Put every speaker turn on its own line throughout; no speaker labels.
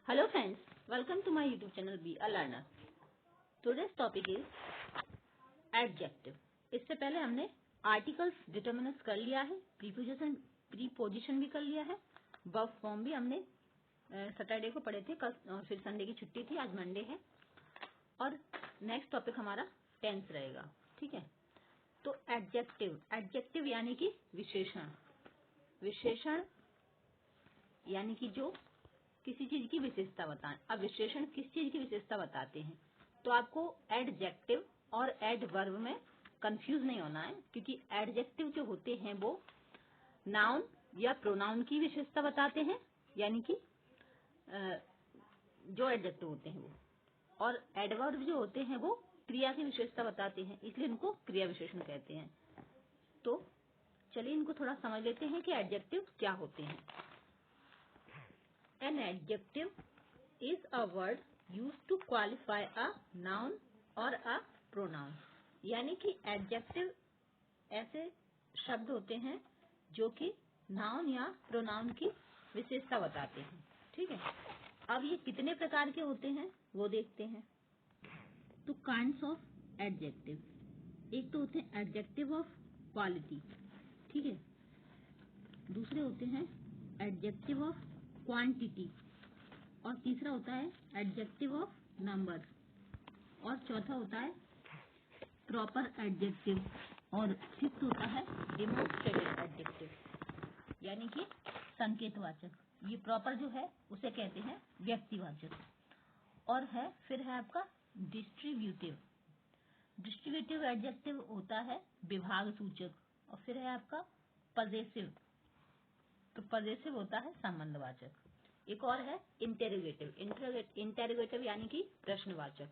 Hello friends, welcome to my YouTube channel Be a Learner. Today's topic is adjective. इससे पहले हमने articles determiners कर लिया है, प्रीपोजिशन भी कर लिया है, वर्ब फॉर्म भी हमने सैटरडे को पढ़े थे, कल फिर संडे की छुट्टी थी, आज मंडे है और नेक्स्ट टॉपिक हमारा टेंस रहेगा। ठीक है, तो एडजेक्टिव यानी कि विशेषण यानी कि जो किसी चीज की विशेषता बताएं। अब विशेषण किस चीज की विशेषता बताते हैं, तो आपको एडजेक्टिव और एडवर्ब में कंफ्यूज नहीं होना है, क्योंकि एडजेक्टिव जो होते हैं वो नाउन या प्रोनाउन की विशेषता बताते हैं, यानी कि जो एडजेक्टिव होते हैं वो, और एडवर्ब जो होते हैं वो क्रिया की विशेषता बताते हैं, इसलिए इनको क्रिया विशेषण कहते हैं। तो चलिए इनको थोड़ा समझ लेते हैं कि एडजेक्टिव क्या होते हैं। An adjective is a word used to qualify a noun or a pronoun. यानी कि एडजेक्टिव ऐसे शब्द होते हैं जो कि नाउन या प्रोनाउन की विशेषता बताते हैं। ठीक है, अब ये कितने प्रकार के होते हैं वो देखते हैं। तो काइंड्स ऑफ एडजेक्टिव, एक तो होते हैं एडजेक्टिव ऑफ क्वालिटी, ठीक है, दूसरे होते हैं एडजेक्टिव ऑफ क्वांटिटी, और तीसरा होता है एडजेक्टिव ऑफ नंबर, और चौथा होता है प्रॉपर एडजेक्टिव, और फिफ्थ होता है डेमोन्स्ट्रेटिव एडजेक्टिव, यानी कि संकेतवाचक। ये प्रॉपर जो है उसे कहते हैं व्यक्तिवाचक, और फिर है आपका डिस्ट्रीब्यूटिव एडजेक्टिव होता है विभाग सूचक, और फिर है आपका पजेसिव, तो पजेसिव होता है संबंधवाचक। एक और है इंटेरोगेटिव यानी कि प्रश्नवाचक,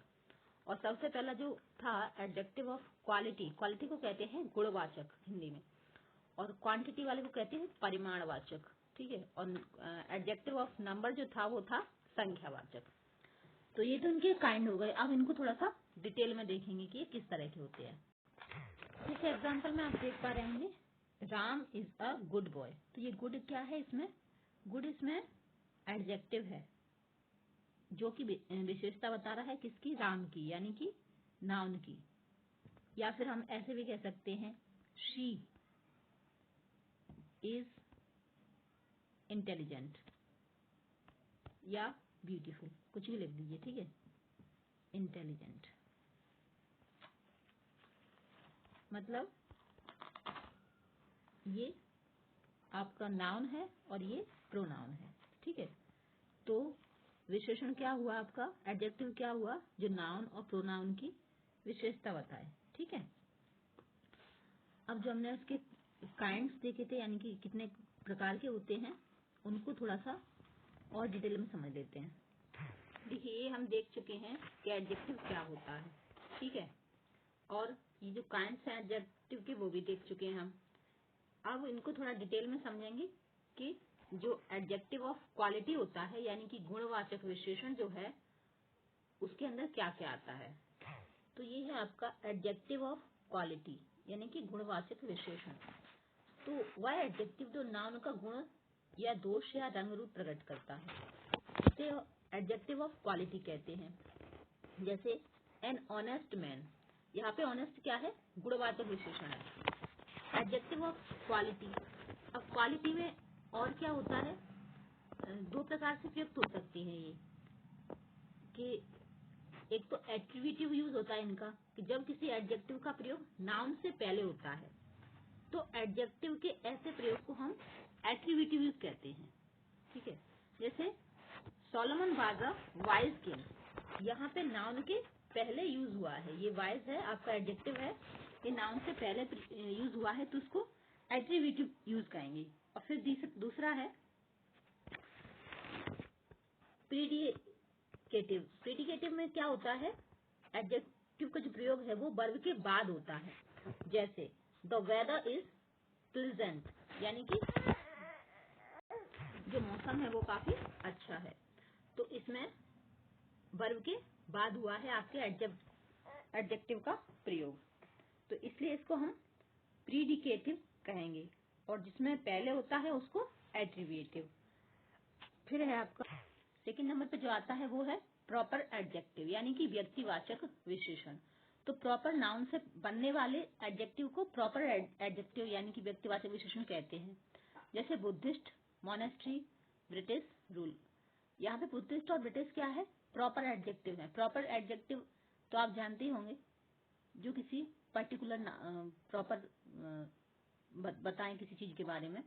और सबसे पहला जो था एडजेक्टिव ऑफ क्वालिटी को कहते हैं गुणवाचक हिंदी में, और क्वांटिटी वाले को कहते हैं परिमाणवाचक। ठीक है, और एडजेक्टिव ऑफ नंबर जो था वो था संख्यावाचक। तो ये तो इनके काइंड हो गए। अब इनको थोड़ा सा डिटेल में देखेंगे कि ये किस तरह के होते हैं। जैसे एग्जाम्पल में आप देख पा रहे होंगे, Ram is a good boy. तो ये गुड क्या है, इसमें गुड इसमें एडजेक्टिव है जो कि विशेषता बता रहा है किसकी, राम की, यानी कि नाउन की। या फिर हम ऐसे भी कह सकते हैं शी इज इंटेलिजेंट या ब्यूटीफुल, कुछ भी लिख दीजिए। ठीक है, इंटेलिजेंट मतलब ये आपका नाउन है और ये प्रोनाउन है। ठीक है, तो विशेषण क्या हुआ आपका, एडजेक्टिव क्या हुआ, जो नाउन और प्रोनाउन की विशेषता बताए। ठीक है, अब जो हमने उसके काइंड्स देखे थे, यानी कि कितने प्रकार के होते हैं, उनको थोड़ा सा और डिटेल में समझ लेते हैं। देखिए, ये हम देख चुके हैं कि एडजेक्टिव क्या होता है। ठीक है, और ये जो काइंड्स हैं एडजेक्टिव के वो भी देख चुके हैं हम। अब इनको थोड़ा डिटेल में समझेंगे कि जो एडजेक्टिव ऑफ क्वालिटी होता है, यानी कि गुणवाचक विशेषण जो है, उसके अंदर क्या क्या आता है। तो ये है आपका एडजेक्टिव ऑफ क्वालिटी, यानी कि गुणवाचक विशेषण। तो वह एडजेक्टिव जो नाउन का गुण या दोष या रंग रूप प्रकट करता है, उसे एडजेक्टिव ऑफ क्वालिटी कहते हैं। जैसे एन ऑनेस्ट मैन, यहाँ पे ऑनेस्ट क्या है, गुणवाचक विशेषण है। एडजेक्टिव ऑफ क्वालिटी, अब क्वालिटी में और क्या होता है, दो प्रकार से प्रयुक्त हो सकती है ये, कि एक तो एट्रीब्यूटिव यूज होता है इनका, कि जब किसी एडजेक्टिव का प्रयोग नाउन से पहले होता है, तो एडजेक्टिव के ऐसे प्रयोग को हम एट्रीब्यूटिव यूज कहते हैं। ठीक है, जैसे Solomon was a wise king, यहाँ पे नाउन के पहले यूज हुआ है, ये वाइज है आपका एडजेक्टिव है, ये नाउन से पहले यूज हुआ है, तो उसको एट्रीब्यूटिव यूज कहेंगे। और फिर दूसरा है प्रीडिकेटिव में क्या होता है, एडजेक्टिव का जो प्रयोग है वो वर्ब के बाद होता है। जैसे द वेदर इज प्लीजेंट, यानी कि जो मौसम है वो काफी अच्छा है, तो इसमें वर्ब के बाद हुआ है आपके एडजेक्टिव का प्रयोग, तो इसलिए इसको हम प्रीडिकेटिव कहेंगे, और जिसमें पहले होता है उसको एट्रीब्यूटिव। फिर है आपका सेकंड नंबर पे जो आता है वो है प्रॉपर एडजेक्टिव यानी कि व्यक्तिवाचक विशेषण। तो प्रॉपर नाउन से बनने वाले एडजेक्टिव को प्रॉपर एडजेक्टिव यानी कि व्यक्तिवाचक विशेषण कहते हैं। जैसे बुद्धिस्ट, मोनेस्ट्री, ब्रिटिश, रूल। यहाँ पे बुद्धिस्ट और ब्रिटिश क्या है, प्रॉपर एडजेक्टिव है। प्रॉपर एडजेक्टिव तो आप जानते ही होंगे, जो किसी पर्टिकुलर प्रॉपर बताएं किसी चीज के बारे में,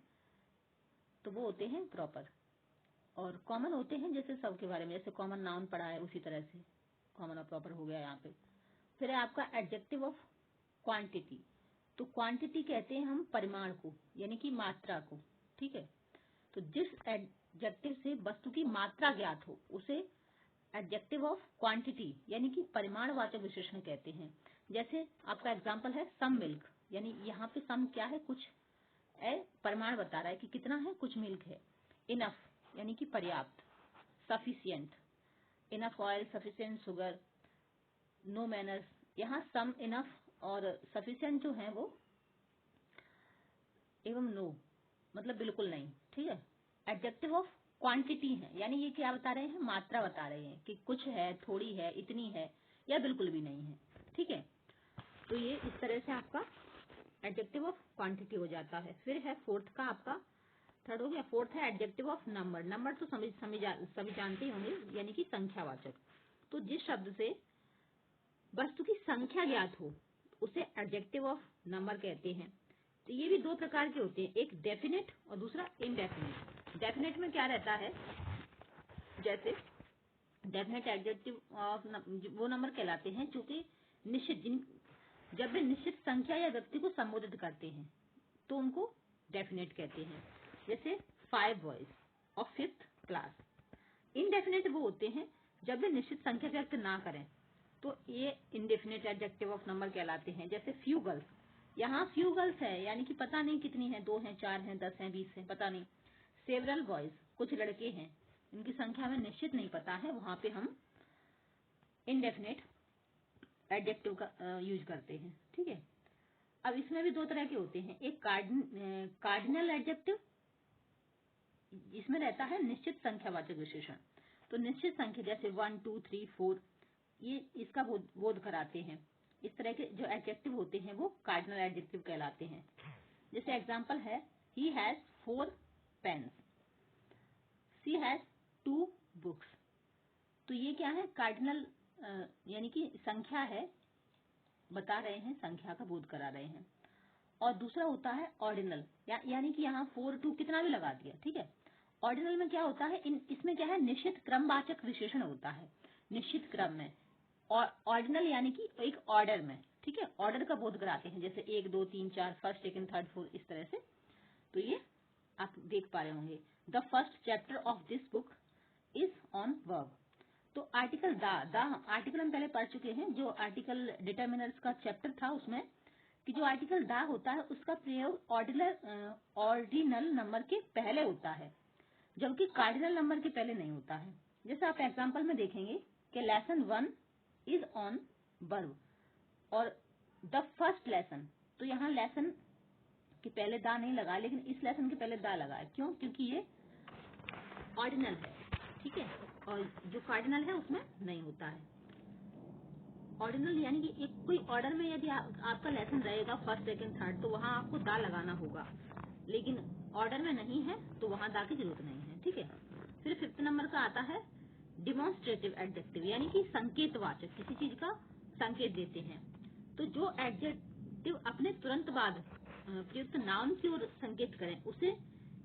तो वो होते हैं प्रॉपर। और कॉमन होते हैं जैसे सबके बारे में, जैसे कॉमन नाउन पढ़ा है उसी तरह से कॉमन और प्रॉपर हो गया यहाँ पे। फिर है आपका एडजेक्टिव ऑफ क्वांटिटी। तो क्वांटिटी कहते हैं हम परिमाण को, यानी कि मात्रा को, ठीक है। तो जिस एडजेक्टिव से वस्तु की मात्रा ज्ञात हो उसे एडजेक्टिव ऑफ क्वांटिटी यानी कि परिमाणवाचक विशेषण कहते हैं। जैसे आपका एग्जांपल है सम मिल्क, यानी यहाँ पे सम क्या है, कुछ परिमाण बता रहा है कि कितना है, कुछ मिल्क है। इनफ यानी कि पर्याप्त। Sufficient, enough oil, sufficient sugar. No manners, यहाँ सम, इनफ और सफिशिएंट जो है वो एवं नो मतलब बिल्कुल नहीं, ठीक है। एडजेक्टिव ऑफ क्वांटिटी है, यानी ये क्या बता रहे हैं, मात्रा बता रहे हैं कि कुछ है, थोड़ी है, इतनी है या बिल्कुल भी नहीं है, ठीक है। तो ये इस तरह से आपका एडजेक्टिव ऑफ क्वांटिटी हो जाता है। फिर है फोर्थ का आपका, थर्ड हो गया, फोर्थ है एडजेक्टिव ऑफ नंबर। नंबर तो सभी जानते ही होंगे, यानी कि संख्यावाचक। तो जिस शब्द से वस्तु की संख्या ज्ञात हो उसे एडजेक्टिव ऑफ नंबर कहते हैं। तो ये भी दो प्रकार के होते हैं, एक डेफिनेट और दूसरा इनडेफिनेट। डेफिनेट में क्या रहता है, जैसे डेफिनेट एडजेक्टिव ऑफ वो नंबर कहलाते हैं चूंकि निश्चित, जब वे निश्चित संख्या या व्यक्ति को संबोधित करते हैं तो उनको डेफिनेट कहते हैं। जैसे 5 boys of 5th class. Indefinite वो होते हैं जब वे निश्चित संख्या व्यक्त ना करें, तो ये इनडेफिनेट एडजेक्टिव ऑफ नंबर कहलाते हैं। जैसे फ्यू गर्ल्स, यहाँ फ्यू गर्ल्स है यानी कि पता नहीं कितनी है, 2 हैं, 4 हैं, 10 हैं, 20 हैं, पता नहीं। सेवरल बॉयज, कुछ लड़के हैं, इनकी संख्या में निश्चित नहीं पता है, वहां पे हम इनडेफिनेट एडजेक्टिव का यूज करते हैं, ठीक है। अब इसमें भी दो तरह के होते हैं, एक कार्डिनल एडजेक्टिव, इसमें रहता है निश्चित संख्यावाचक विशेषण। तो निश्चित संख्या जैसे 1, 2, 3, 4 ये इसका बोध कराते हैं। इस तरह के जो एडजेक्टिव होते हैं वो कार्डिनल एडजेक्टिव कहलाते हैं। जैसे एग्जांपल है, he has 4 pens, she has 2 books. तो ये क्या है, कार्डिनल यानी कि संख्या है, बता रहे हैं, संख्या का बोध करा रहे हैं। और दूसरा होता है ऑर्डिनल, यानी कि यहाँ 4, 2 कितना भी लगा दिया, ठीक है। ऑर्डिनल में क्या होता है, इसमें क्या है, निश्चित क्रमवाचक विशेषण होता है, निश्चित क्रम में। और ऑर्डिनल यानी कि एक ऑर्डर में, ठीक है, ऑर्डर का बोध कराते हैं, जैसे 1, 2, 3, 4, फर्स्ट, सेकंड, थर्ड, फोर्थ, इस तरह से। तो ये आप देख पा रहे होंगे। The first chapter of this book is on verb. तो आर्टिकल द आर्टिकल हम पहले पढ़ चुके हैं, जो आर्टिकल डिटर्मिनर्स का चैप्टर था उसमें, कि जो आर्टिकल द होता है उसका प्रयोग ऑर्डिनल नंबर के पहले होता है, जबकि कार्डिनल नंबर के पहले नहीं होता है। जैसे आप एग्जांपल में देखेंगे कि लेसन 1 इज ऑन वर्ब और द फर्स्ट लेसन, तो यहाँ लेसन के पहले दा नहीं लगा, लेकिन इस लेसन के पहले दा लगा है। क्यों? क्योंकि ये ऑर्डिनल है, ठीक है, और जो कार्डिनल है उसमें नहीं होता है। ऑर्डिनल यानी कि एक कोई ऑर्डर में यदि आपका लेसन रहेगा फर्स्ट, सेकंड, थर्ड, तो वहां आपको दा लगाना होगा, लेकिन ऑर्डर में नहीं है तो वहां दा की जरूरत नहीं है, ठीक है। फिर 5th नंबर का आता है डिमॉन्स्ट्रेटिव एडजेक्टिव, यानी कि संकेतवाचक, किसी चीज का संकेत देते हैं। तो जो एडजेक्टिव अपने तुरंत बाद प्रयुक्त नाउन की ओर संकेत करें उसे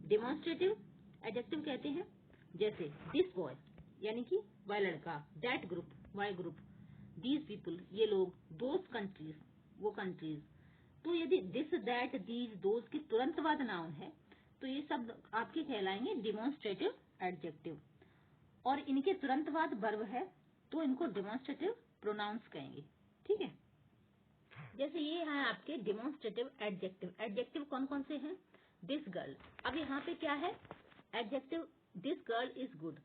डिमॉन्स्ट्रेटिव एडजेक्टिव कहते हैं। जैसे दिस बॉय यानी कि वह लड़का, दैट ग्रुप वह ग्रुप, दीज पीपुल ये लोग, दोज कंट्रीज वो कंट्रीज। तो यदि दिस, दैट, दीज, दोज की तुरंत बाद नाउन है तो ये शब्द आपके कहलाएंगे डिमॉन्स्ट्रेटिव एडजेक्टिव, और इनके तुरंत बाद वर्ब है तो इनको डिमॉन्स्ट्रेटिव प्रोनाउंस कहेंगे, ठीक है। जैसे ये है आपके डिमॉन्स्ट्रेटिव एडजेक्टिव। एडजेक्टिव कौन कौन से हैं? This girl. अब यहाँ पे क्या है, adjective this girl is good.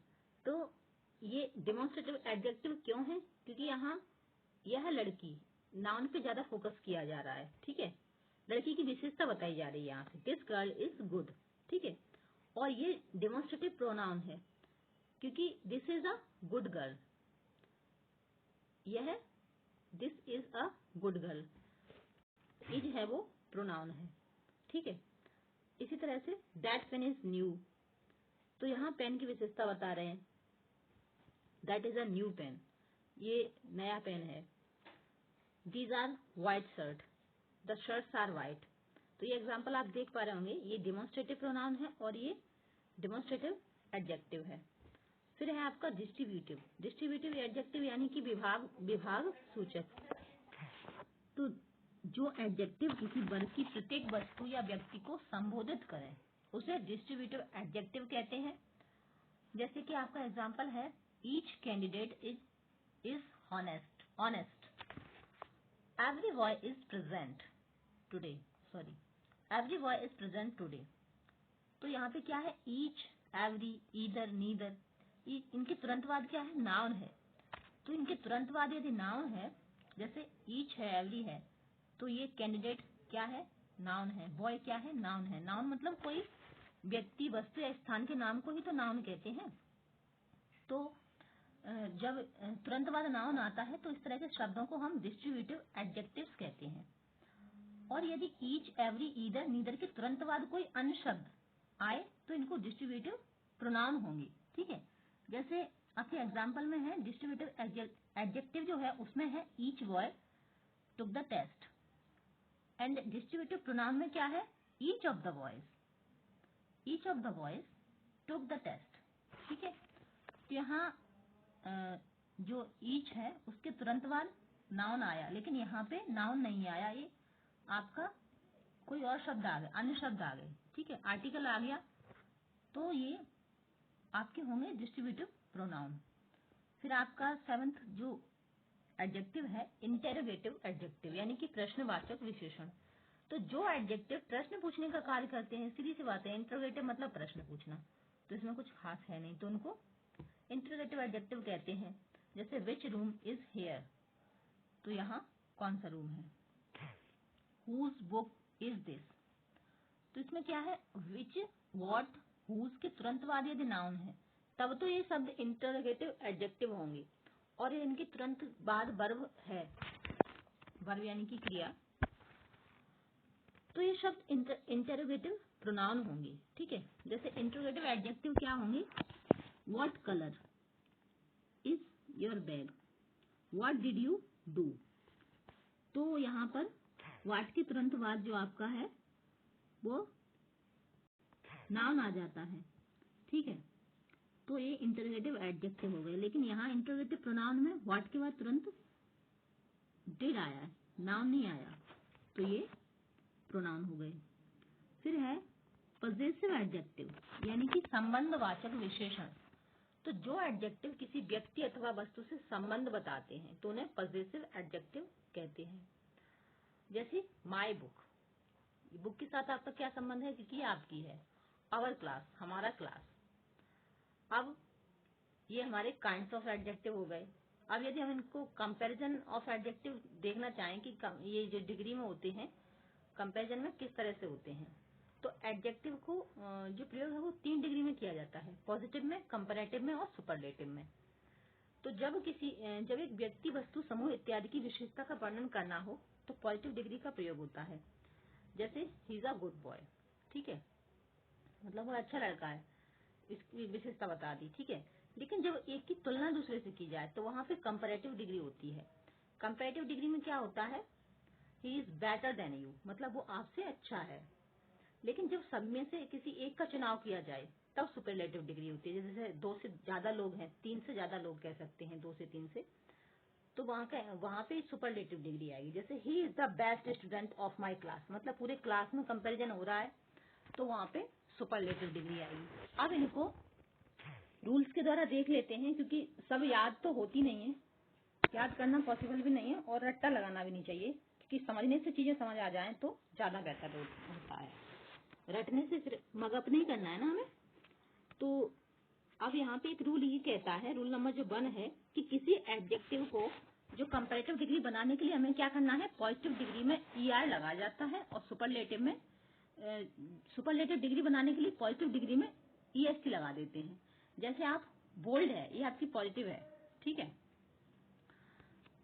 तो ये डिमॉन्स्ट्रेटिव एडजेक्टिव क्यों है? क्योंकि यहाँ यह लड़की, नाउन पे ज्यादा फोकस किया जा रहा है, ठीक है, लड़की की विशेषता बताई जा रही है यहाँ से, दिस गर्ल इज गुड, ठीक है। और ये डिमॉन्स्ट्रेटिव प्रोनाउन है, क्योंकि this is a good girl, यह this is a good girl, is है वो प्रोनाउन है, ठीक है। इसी तरह say that pain is new, तो यहाँ पेन की विशेषता बता रहे हैं, that is a new pen, ये नया पेन है। These are white shirt, the shirts are white, तो ये एग्जाम्पल आप देख पा रहे होंगे, ये डिमॉन्स्ट्रेटिव प्रोनाउन है और ये डिमॉन्स्ट्रेटिव एडजेक्टिव है। फिर है आपका डिस्ट्रीब्यूटिव, डिस्ट्रीब्यूटिव एडजेक्टिव यानी कि विभाग सूचक। तो जो एडजेक्टिव किसी वर्ग की प्रत्येक वस्तु या व्यक्ति को संबोधित करें उसे डिस्ट्रीब्यूटिव एडजेक्टिव कहते हैं। जैसे कि आपका एग्जाम्पल है, each candidate is honest, every boy is present today, every boy is present today. तो यहाँ पे क्या है, ईच, एवरी, ईदर, नीदर, इनके तुरंत बाद क्या है, नाउन है। तो इनके तुरंत बाद यदि नाउन है, जैसे ईच है, एवरी है, तो ये कैंडिडेट क्या है, नाउन है, बॉय क्या है, नाउन है। नाउन मतलब कोई व्यक्ति, वस्तु या स्थान के नाम को ही तो नाउन कहते हैं। तो जब तुरंत बाद नाउन आता है तो इस तरह के शब्दों को हम डिस्ट्रीब्यूटिव एडजेक्टिव्स कहते हैं। और यदि ईच, एवरी, ईदर, नीदर के तुरंत बाद कोई अन्य शब्द आए तो इनको डिस्ट्रीब्यूटिव प्रोनाउन होंगे, ठीक है। जैसे आपके एग्जाम्पल में है, डिस्ट्रीब्यूटिव एडजेक्टिव जो है उसमें है each boy took the test, and distributive pronoun में क्या है, each of the boys, each of the boys took the test, ठीक है। तो यहाँ जो ईच है उसके तुरंत बाद नाउन आया, लेकिन यहाँ पे नाउन नहीं आया, ये आपका कोई और शब्द आ गए, अन्य शब्द आ गए, ठीक है, आर्टिकल आ गया, तो ये आपके होंगे डिस्ट्रीब्यूटिव प्रोनाउन। फिर आपका 7th जो एडजेक्टिव है, इंटेरोगेटिव एडजेक्टिव यानी कि प्रश्नवाचक विशेषण। तो जो एडजेक्टिव प्रश्न पूछने का कार्य करते हैं, सीधी सी बात है, इंटरोगेटिव मतलब प्रश्न पूछना, तो इसमें कुछ खास है नहीं, तो उनको इंटरोगेटिव एडजेक्टिव कहते हैं। जैसे विच रूम इज हियर, तो यहाँ कौन सा रूम है। हुज बुक इज दिस, तो इसमें क्या है, विच, व्हाट, हुज के तुरंत बाद यदि नाउन है तब तो ये शब्द इंटरोगेटिव एडजेक्टिव होंगे, और इनके तुरंत बाद वर्ब है, वर्ब यानी कि क्रिया, तो ये शब्द इंटरोगेटिव प्रोनाउन होंगे, ठीक है। जैसे इंटरोगेटिव एडजेक्टिव क्या होंगे, what colour is your bag, what did you do, तो यहाँ पर व्हाट के तुरंत बाद जो आपका है वो नाउन आ जाता है, ठीक है। तो ये इंटरोगेटिव एडजेक्टिव हो गए, लेकिन यहाँ इंटरोगेटिव प्रोनाउन में व्हाट के बाद तुरंत डिड आया है, नाउन नहीं आया, तो ये प्रोनाउन हो गए। फिर है पजेसिव एडजेक्टिव यानी कि संबंधवाचक विशेषण। तो जो एडजेक्टिव किसी व्यक्ति अथवा वस्तु से संबंध बताते हैं तो उन्हें पजेसिव एडजेक्टिव कहते हैं। जैसे माय बुक, बुक के साथ आपका क्या संबंध है, क्योंकि आपकी है। आवर क्लास, हमारा क्लास। अब ये हमारे काइंड्स ऑफ एडजेक्टिव हो गए। अब यदि हम इनको कंपैरिजन ऑफ एडजेक्टिव देखना चाहें कि ये जो डिग्री में होते हैं, कंपैरिजन में किस तरह से होते हैं, तो एडजेक्टिव को जो प्रयोग है वो 3 डिग्री में किया जाता है, पॉजिटिव में, कंपैरेटिव में और सुपरलेटिव में। तो जब एक व्यक्ति, वस्तु, समूह इत्यादि की विशेषता का वर्णन करना हो तो पॉजिटिव डिग्री का प्रयोग होता है। जैसे he is a good boy, ठीक है, मतलब वो अच्छा लड़का है, इसकी विशेषता बता दी, ठीक है। लेकिन जब एक की तुलना दूसरे से की जाए तो वहां पे कंपैरेटिव डिग्री होती है। कंपैरेटिव डिग्री में क्या होता है, he is better than you, मतलब वो आपसे अच्छा है। लेकिन जब सब में से किसी एक का चुनाव किया जाए तब सुपरलेटिव डिग्री होती है। जैसे 2 से ज्यादा लोग हैं, 3 से ज्यादा लोग कह सकते हैं, 2 से 3 से, तो वहां पे सुपरलेटिव डिग्री आएगी। जैसे he is the best student of my class, मतलब पूरे क्लास में कंपेरिजन हो रहा है, तो वहां पे सुपरलेटिव डिग्री आएगी। अब इनको रूल्स के द्वारा देख लेते हैं, क्योंकि सब याद तो होती नहीं है, याद करना पॉसिबल भी नहीं है और रट्टा लगाना भी नहीं चाहिए, क्योंकि समझने से चीजें समझ आ जाएं तो ज्यादा बेहतर होता है। रटने से फिर मगअप नहीं करना है ना हमें। तो अब यहाँ पे एक रूल ये कहता है, रूल नंबर जो 1 है, कि किसी एडजेक्टिव को जो कंपैरेटिव डिग्री बनाने के लिए हमें क्या करना है, पॉजिटिव डिग्री में ER लगाया जाता है, और सुपरलेटिव डिग्री बनाने के लिए पॉजिटिव डिग्री में EST लगा देते हैं। जैसे आप बोल्ड है, ये आपकी पॉजिटिव है, ठीक है।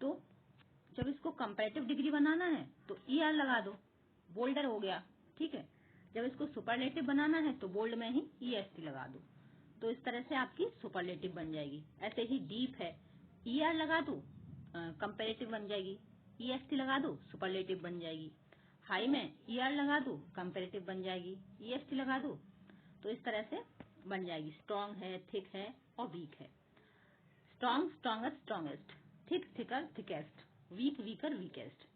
तो जब इसको कंपैरेटिव डिग्री बनाना है तो ER लगा दो, बोल्डर हो गया, ठीक है। जब इसको सुपरलेटिव बनाना है तो बोल्ड में ही EST लगा दो, तो इस तरह से आपकी सुपरलेटिव बन जाएगी। ऐसे ही डीप है, ER लगा दो, कंपैरेटिव बन जाएगी, EST लगा दो, सुपरलेटिव बन जाएगी। हाई में ER लगा दो, कंपैरेटिव बन जाएगी, EST लगा दो, तो इस तरह से बन जाएगी। स्ट्रॉन्ग है, थिक है और वीक है। Strong, stronger, strongest, thick, thicker, thickest, weak, weaker, weakest.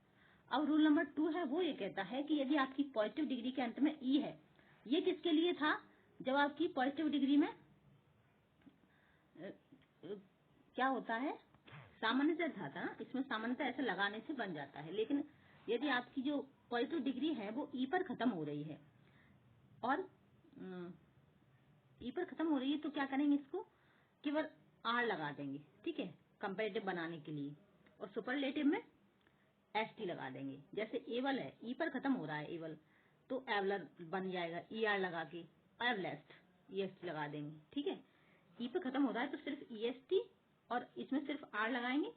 अब रूल नंबर 2 है, वो ये कहता है कि यदि आपकी पॉजिटिव डिग्री के अंत में E है, ये किसके लिए था? जब आपकी पॉजिटिव डिग्री में क्या होता है, सामान्यतः था ना, इसमें सामान्यतः ऐसे लगाने से बन जाता है, लेकिन यदि आपकी जो पॉजिटिव डिग्री है वो E पर खत्म हो रही है और E पर खत्म हो रही है, तो क्या करेंगे, इसको केवल R लगा देंगे, ठीक है, कंपैरेटिव बनाने के लिए, और सुपरलेटिव में ST लगा देंगे। जैसे एवल है, E पर खत्म हो रहा है एवल, तो एवलर बन जाएगा ER लगा के, एवलेस्ट EST लगा देंगे, ठीक है। E पर खत्म हो रहा है तो सिर्फ EST और इसमें सिर्फ R लगाएंगे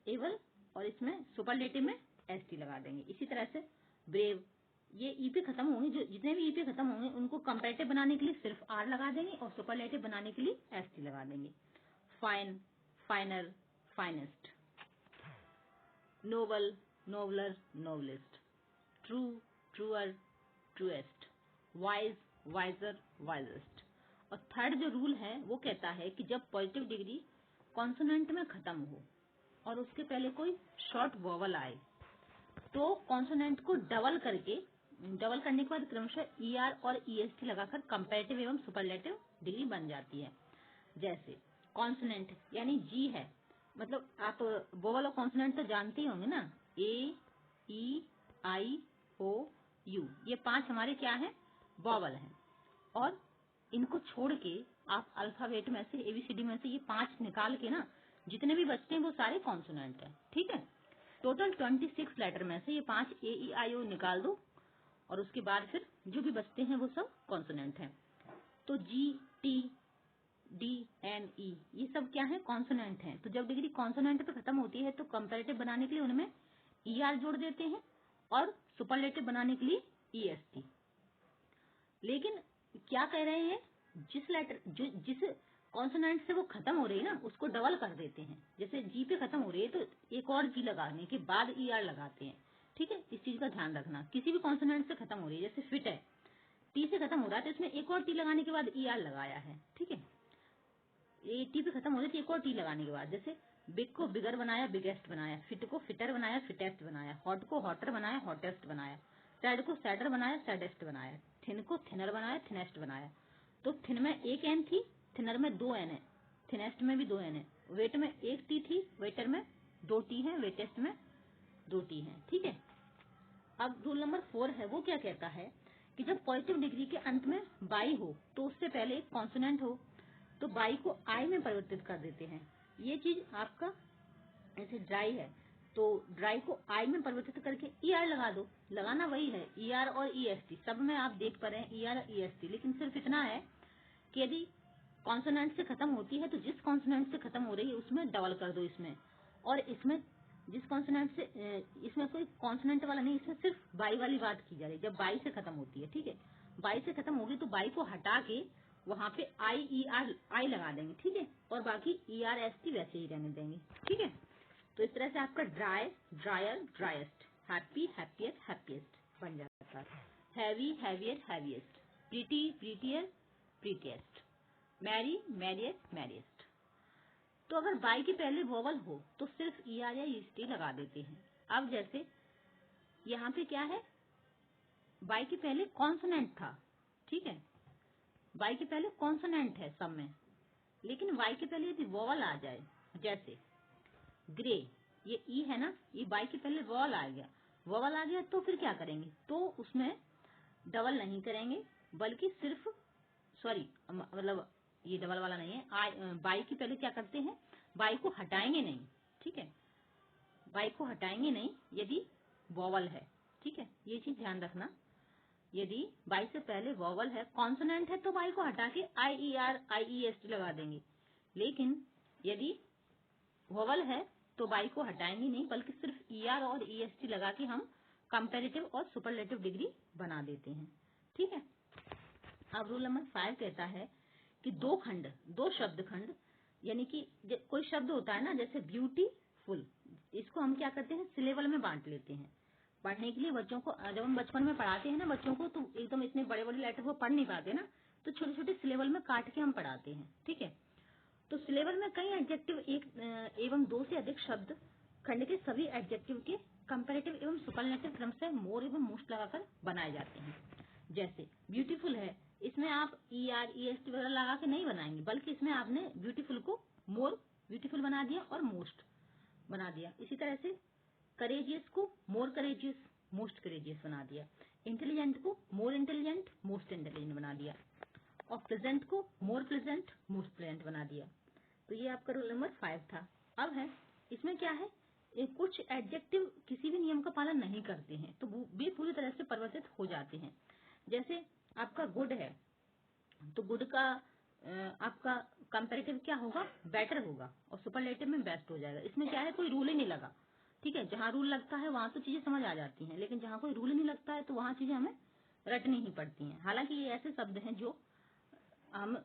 एवल, और इसमें सुपरलेटिव में ST लगा देंगे। इसी तरह से ब्रेव, ये E पे खत्म होंगे, जो जितने भी E पे खत्म होंगे उनको कंपैरेटिव बनाने के लिए सिर्फ R लगा देंगे और सुपरलेटिव बनाने के लिए ST लगा देंगे। Fine, finer, finest, noble, nobler, noblest, true, truer, truest, wise, wiser, wisest. और थर्ड जो रूल है वो कहता है कि जब पॉजिटिव डिग्री कॉन्सोनेंट में खत्म हो और उसके पहले कोई शॉर्ट वोवल आए तो कॉन्सोनेंट को डबल करने के बाद क्रमशः ER और EST लगाकर कंपैरेटिव एवं सुपरलेटिव डिग्री बन जाती है। जैसे कॉन्सोनेंट यानी G है, मतलब आप वोवल और कॉन्सोनेंट तो जानते ही होंगे ना, A, E, I, O, U, ये 5 हमारे क्या है, वोवल हैं, और इनको छोड़ के आप अल्फाबेट में से ABCD में से ये 5 निकाल के ना, जितने भी बचते हैं वो सारे कॉन्सोनेंट हैं, ठीक है। टोटल 26 लेटर में से ये 5 AEIO निकाल दो और उसके बाद फिर जो भी बचते हैं वो सब कॉन्सोनेंट हैं। तो G, T, D, N, E ये सब क्या है, कॉन्सोनेंट हैं। तो जब डिग्री कॉन्सोनेंट पे खत्म होती है तो कंपैरेटिव बनाने के लिए उनमें ER जोड़ देते हैं और सुपरलेटिव बनाने के लिए EST। लेकिन क्या कह रहे हैं, जिस कॉन्सोनेंट से वो खत्म हो रही है ना उसको डबल कर देते हैं। जैसे G पे खत्म हो रही है तो एक और G लगाने के बाद ER लगाते हैं, ठीक है। इस चीज का ध्यान रखना, किसी भी कॉन्सोनेंट से खत्म हो रही है, जैसे फिट है, T से खत्म हो रहा है तो इसमें एक और T लगाने के बाद ER लगाया है, ठीक है। ये T पे खत्म हो रही है तो एक और T लगाने के बाद, जैसे बिग को बिगर बनाया, बिगेस्ट बनाया, फिट को फिटर बनाया, फिटेस्ट बनाया, हॉट को हॉटर बनाया, हॉटेस्ट बनाया, सैड को सैडर बनाया, सैडेस्ट बनाया, थिन को थिनर बनाया, थिनेस्ट बनाया। तो थिन में एक N थी, थिनर में 2 N है, थिनेस्ट में भी 2 N है, वेट में एक T थी, वेटर में 2 T है, वेटेस्ट में 2 T है, ठीक है। अब रूल नंबर 4 है, वो क्या कहता है कि जब पॉजिटिव डिग्री के अंत में बाई हो तो उससे पहले एक कॉन्सोनेंट हो तो बाई को आई में परिवर्तित कर देते हैं। ये चीज आपका ऐसे ड्राई है तो ड्राई को आई में परिवर्तित करके ER लगा दो, लगाना वही है ER और EST, सब में आप देख पा रहे हैं ER और EST, लेकिन सिर्फ इतना है कि यदि कॉन्सोनेंट से खत्म होती है तो जिस कॉन्सोनेंट से खत्म हो रही है उसमें डबल कर दो इसमें, और इसमें जिस कॉन्सोनेंट से इसमें कोई कॉन्सोनेंट वाला नहीं, इसमें सिर्फ बाई वाली बात की जा रही है। जब बाई से खत्म होती है, ठीक है, बाई से खत्म होगी तो बाई को हटा के वहां पे आई लगा देंगे, ठीक है, और बाकी ERST वैसे ही रहने देंगे, ठीक है। तो इस तरह से आपका dry, drier, driest, happy, happiest, happiest बन जाता है। Heavy, heaviest, heaviest, pretty, prettier, prettiest, merry, merriest, merriest. तो अगर बाई के पहले वोवल हो तो सिर्फ ER या EST लगा देते हैं। अब जैसे यहाँ पे क्या है, बाई के पहले कॉन्सोनेंट था, ठीक है, बाई के पहले कॉन्सोनेंट है सब में, लेकिन वाई के पहले यदि वोवल आ जाए, जैसे ग्रे, ये E है ना, ये बाई के पहले वोवल आ गया तो फिर क्या करेंगे, तो उसमें डबल नहीं करेंगे बल्कि सिर्फ, सॉरी मतलब ये डबल वाला नहीं है, बाई के पहले क्या करते हैं, बाई को हटाएंगे नहीं, ठीक है, बाई को हटाएंगे नहीं यदि वोवल है, ठीक है, ये चीज ध्यान रखना। यदि बाई से पहले वोवल है, कॉन्सोनेंट है, तो बाई को हटा के IER, IEST लगा देंगे। लेकिन यदि वोवल है तो बाई को हटाएंगे नहीं, बल्कि सिर्फ ER और EST लगा के हम कंपैरेटिव और सुपरलेटिव डिग्री बना देते हैं। ठीक है। अब रूल नंबर 5 कहता है कि दो शब्द खंड, यानी कि कोई शब्द होता है ना, जैसे ब्यूटीफुल, इसको हम क्या करते हैं, सिलेबल में बांट लेते हैं। पढ़ने के लिए बच्चों को, जब हम बचपन में पढ़ाते हैं ना बच्चों को, तो एकदम इतने बड़े बड़े लेटर वो पढ़ नहीं पाते ना, तो छोटे छोटे सिलेबल में काट के हम पढ़ाते हैं। ठीक है। तो सिलेबल में कई एडजेक्टिव, एक एवं दो से अधिक शब्द खंड के सभी एडजेक्टिव के कंपैरेटिव एवं सुपरलेटिव क्रम से मोर एवं मोस्ट लगाकर बनाए जाते हैं। जैसे ब्यूटीफुल है, इसमें आप ER EST वगैरह लगा के नहीं बनाएंगे, बल्कि इसमें आपने ब्यूटीफुल को मोर ब्यूटीफुल बना दिया और मोस्ट बना दिया। इसी तरह से करेजियस को मोर करेजियस, मोस्ट करेजियस बना दिया। इंटेलिजेंट को मोर इंटेलिजेंट, मोस्ट इंटेलिजेंट बना दिया। और प्रेजेंट को मोर प्रेजेंट, मोस्ट प्रेजेंट बना दिया। तो ये आपका रूल नंबर 5 था। अब है, इसमें क्या है, कुछ एडजेक्टिव किसी भी नियम का पालन नहीं करते हैं, तो वे पूरी तरह से परिवर्तित हो जाते हैं। जैसे आपका गुड है, तो गुड का आपका कंपैरेटिव क्या होगा, बेटर होगा, और सुपरलेटिव में बेस्ट हो जाएगा। इसमें क्या है, कोई रूल ही नहीं लगा। ठीक है। जहाँ रूल लगता है वहां तो चीजें समझ आ जाती हैं, लेकिन जहाँ कोई रूल ही नहीं लगता है तो वहां चीजें हमें रटनी ही पड़ती हैं। हालांकि ये ऐसे शब्द हैं जो हम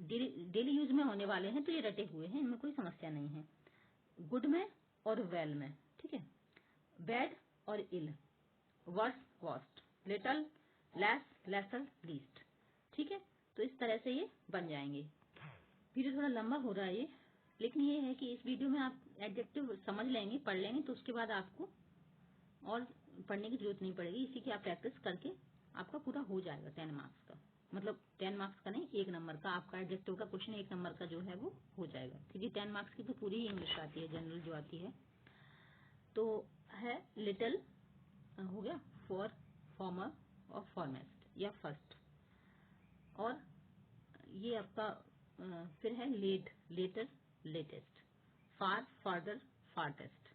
डेली यूज में होने वाले हैं, तो ये रटे हुए हैं, इनमें कोई समस्या नहीं है। गुड में और वेल में। ठीक है। बैड और ill, worse worst, little, less, lesser, least. ठीक है। तो इस तरह से ये बन जाएंगे। वीडियो थोड़ा लंबा हो रहा है ये, लेकिन ये है कि इस वीडियो में आप एडजेक्टिव समझ लेंगे, पढ़ लेंगे, तो उसके बाद आपको और पढ़ने की जरूरत नहीं पड़ेगी। इसी की आप प्रैक्टिस करके आपका पूरा हो जाएगा 10 मार्क्स का, मतलब 10 मार्क्स का नहीं, 1 नंबर का आपका एडजेक्टिव का क्वेश्चन 1 नंबर का जो है वो हो जाएगा, क्योंकि 10 मार्क्स की तो पूरी ही इंग्लिश आती है, जनरल जो आती है। तो है लिटिल हो गया, फॉर, फॉर्मर और फॉर्मेस्ट या फर्स्ट। और ये आपका फिर है लेट, लेटर, लेटेस्ट, फार, फार्दर, फारटेस्ट,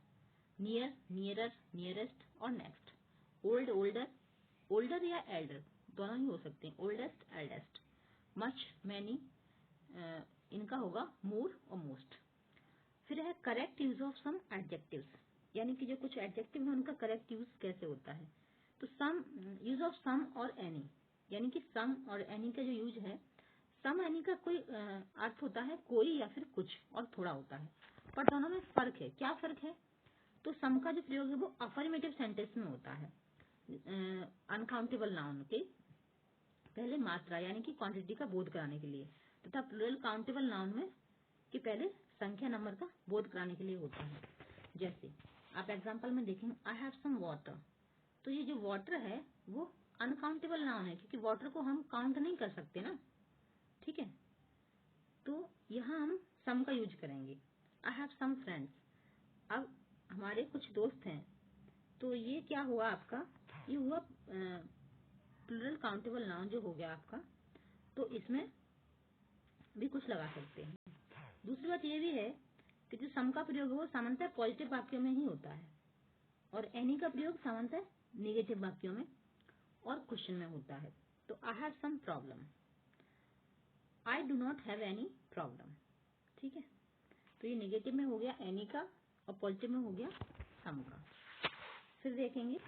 नियर, नियरर, नियरेस्ट और नेक्स्ट। ओल्ड, ओल्डर, ओल्डर या एल्डर दोनों ही हो सकते हैं, ओल्डेस्ट, एल्डेस्ट। मच, मैनी, इनका होगा मोर और मोस्ट। फिर है correct use of some adjectives, यानी कि जो कुछ एडजेक्टिव है उनका करेक्ट यूज कैसे होता है। तो सम, यूज ऑफ सम और एनी, यानी कि सम और एनी का जो यूज है, सम एनी का कोई अर्थ होता है कोई या फिर कुछ, और थोड़ा होता है, पर दोनों में फर्क है। क्या फर्क है, तो सम का जो प्रयोग है वो अफर्मेटिव सेंटेंस में होता है, अनकाउंटेबल नाउन के पहले मात्रा यानी कि क्वांटिटी का बोध कराने के लिए, तथा प्लूरल काउंटेबल नाउन में कि पहले संख्या नंबर का बोध कराने के लिए होता है। जैसे आप एग्जांपल में देखेंगे, आई हैव सम वाटर, तो ये जो वाटर है वो अनकाउंटेबल नाउन है, क्योंकि वाटर को हम काउंट नहीं कर सकते ना। ठीक है। तो यहाँ हम सम का यूज करेंगे। आई हैव सम फ्रेंड्स, अब हमारे कुछ दोस्त हैं, तो ये क्या हुआ आपका, ये हुआ प्लूरल काउंटेबल नाउन जो हो गया आपका, तो इसमें भी कुछ लगा सकते हैं। दूसरी बात ये भी है कि जो सम का प्रयोग है वो सामान्यतः पॉजिटिव वाक्यों में ही होता है, और एनी का प्रयोग सामान्यतः नेगेटिव वाक्यों में और क्वेश्चन में होता है। तो I have some problem, I do not have any problem. ठीक है। तो ये नेगेटिव में हो गया एनी का, और पॉजिटिव में हो गया सम का। फिर देखेंगे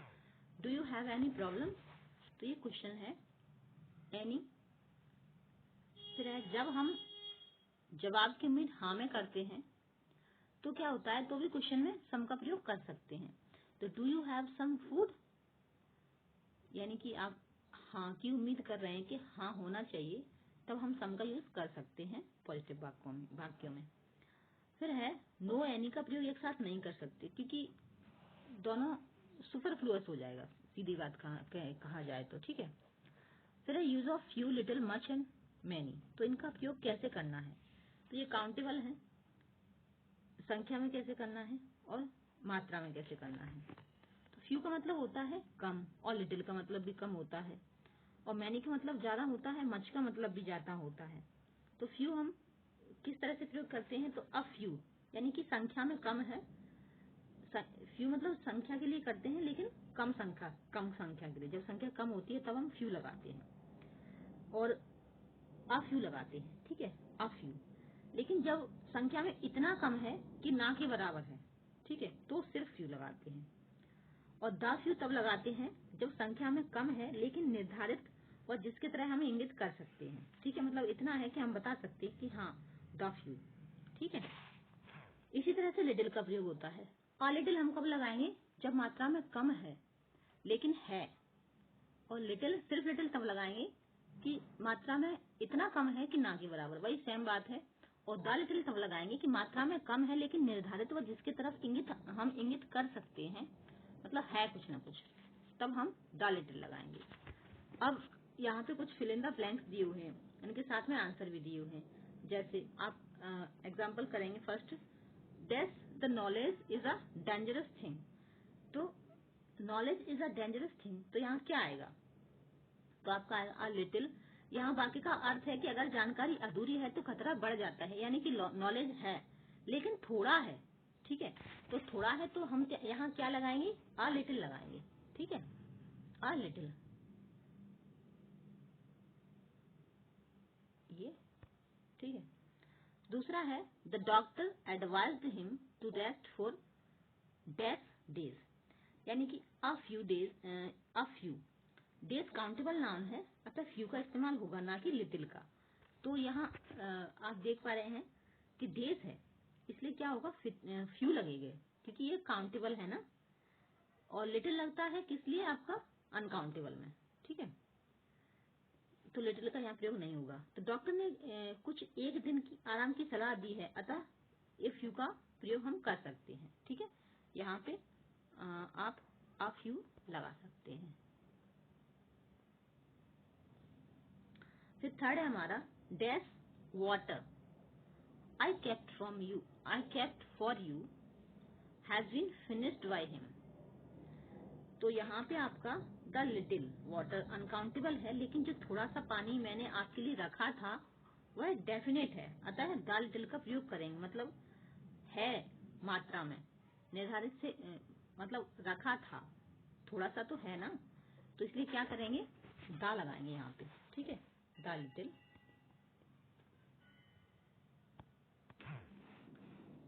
do you have any problem, तो ये क्वेश्चन है, एनी। फिर है जब हम जवाब की उम्मीद हाँ में करते हैं तो क्या होता है, तो भी क्वेश्चन में सम का प्रयोग कर सकते हैं। तो do you have some food, यानी कि आप हाँ की उम्मीद कर रहे हैं कि हाँ होना चाहिए, तब हम सम का यूज कर सकते हैं पॉजिटिव वाक्यों में। फिर है नो एनी का प्रयोग एक साथ नहीं कर सकते, क्योंकि दोनों सुपरफ्लुअस हो जाएगा, सीधी बात कहा जाए तो। ठीक है। फिर है use of few, little, much and many, तो इनका प्रयोग कैसे करना है, तो ये काउंटेबल है, संख्या में कैसे करना है और मात्रा में कैसे करना है। तो फ्यू का मतलब होता है कम, और लिटिल का मतलब भी कम होता है, और मैनी का मतलब ज्यादा होता है, मच का मतलब भी ज्यादा होता है। तो फ्यू हम किस तरह से प्रयोग करते हैं, तो अ फ्यू, यानी कि संख्या में कम है, फ्यू मतलब संख्या के लिए करते हैं, लेकिन कम संख्या के लिए, जब संख्या कम होती है तब हम फ्यू लगाते हैं, और अ फ्यू लगाते हैं। ठीक है, अ फ्यू। लेकिन जब संख्या में इतना कम है कि ना के बराबर है, ठीक है, तो सिर्फ फ्यू लगाते हैं। और द फ्यू तब लगाते हैं जब संख्या में कम है लेकिन निर्धारित और जिसके तरह हम इंगित कर सकते हैं, ठीक है, मतलब इतना है कि हम बता सकते हैं कि हाँ द फ्यू, ठीक है। इसी तरह से लिटिल का प्रयोग होता है। आ लिटिल हम कब लगाएंगे? जब मात्रा में कम है लेकिन है, और लिटिल सिर्फ लिटिल तब लगाएंगे कि मात्रा में इतना कम है कि ना के बराबर, वही सेम बात है। और द लिटिल तब लगाएंगे कि मात्रा में कम है लेकिन निर्धारित व जिसके तरफ हम इंगित कर सकते हैं, मतलब है कुछ ना कुछ, तब हम द लिटिल लगाएंगे। अब यहाँ पे कुछ फिल इन द ब्लैंक्स दिए हुए हैं, इनके साथ में आंसर भी दिए हुए हैं। जैसे आप एग्जाम्पल करेंगे first, that's the knowledge is a dangerous thing. तो knowledge is a dangerous thing, तो यहाँ क्या आएगा? तो आपका आएगा लिटिल। यहाँ बाकी का अर्थ है कि अगर जानकारी अधूरी है तो खतरा बढ़ जाता है, यानी कि नॉलेज है लेकिन थोड़ा है, ठीक है। तो थोड़ा है तो हम यहाँ क्या लगाएंगे? आ लिटिल लगाएंगे, ठीक है, आ लिटिल, ये ठीक है। दूसरा है the doctor advised him to rest for dash days, यानी कि a few days countable noun है, अतः फ्यू का इस्तेमाल होगा, ना कि लिटिल का। तो यहाँ आप देख पा रहे हैं कि डेज है, इसलिए क्या होगा? फ्यू लगेगा, क्योंकि ये काउंटेबल है ना। और लिटिल लगता है किस लिए? आपका अनकाउंटेबल में, ठीक है, तो लिटिल का यहाँ प्रयोग नहीं होगा। तो डॉक्टर ने कुछ एक दिन की आराम की सलाह दी है, अतः ये फ्यू का प्रयोग हम कर सकते हैं, ठीक है। यहाँ पे आप आ फ्यू लगा सकते हैं। फिर थर्ड है हमारा dash water, I kept for you has been finished by him. तो यहाँ पे आपका द लिटिल वाटर अनकाउंटेबल है, लेकिन जो थोड़ा सा पानी मैंने आपके लिए रखा था वह डेफिनेट है, अतः द लिटिल का प्रयोग करेंगे, मतलब है मात्रा में निर्धारित से मतलब रखा था, थोड़ा सा तो है ना, तो इसलिए क्या करेंगे? द लगाएंगे यहाँ पे, ठीक है, द लिटिल।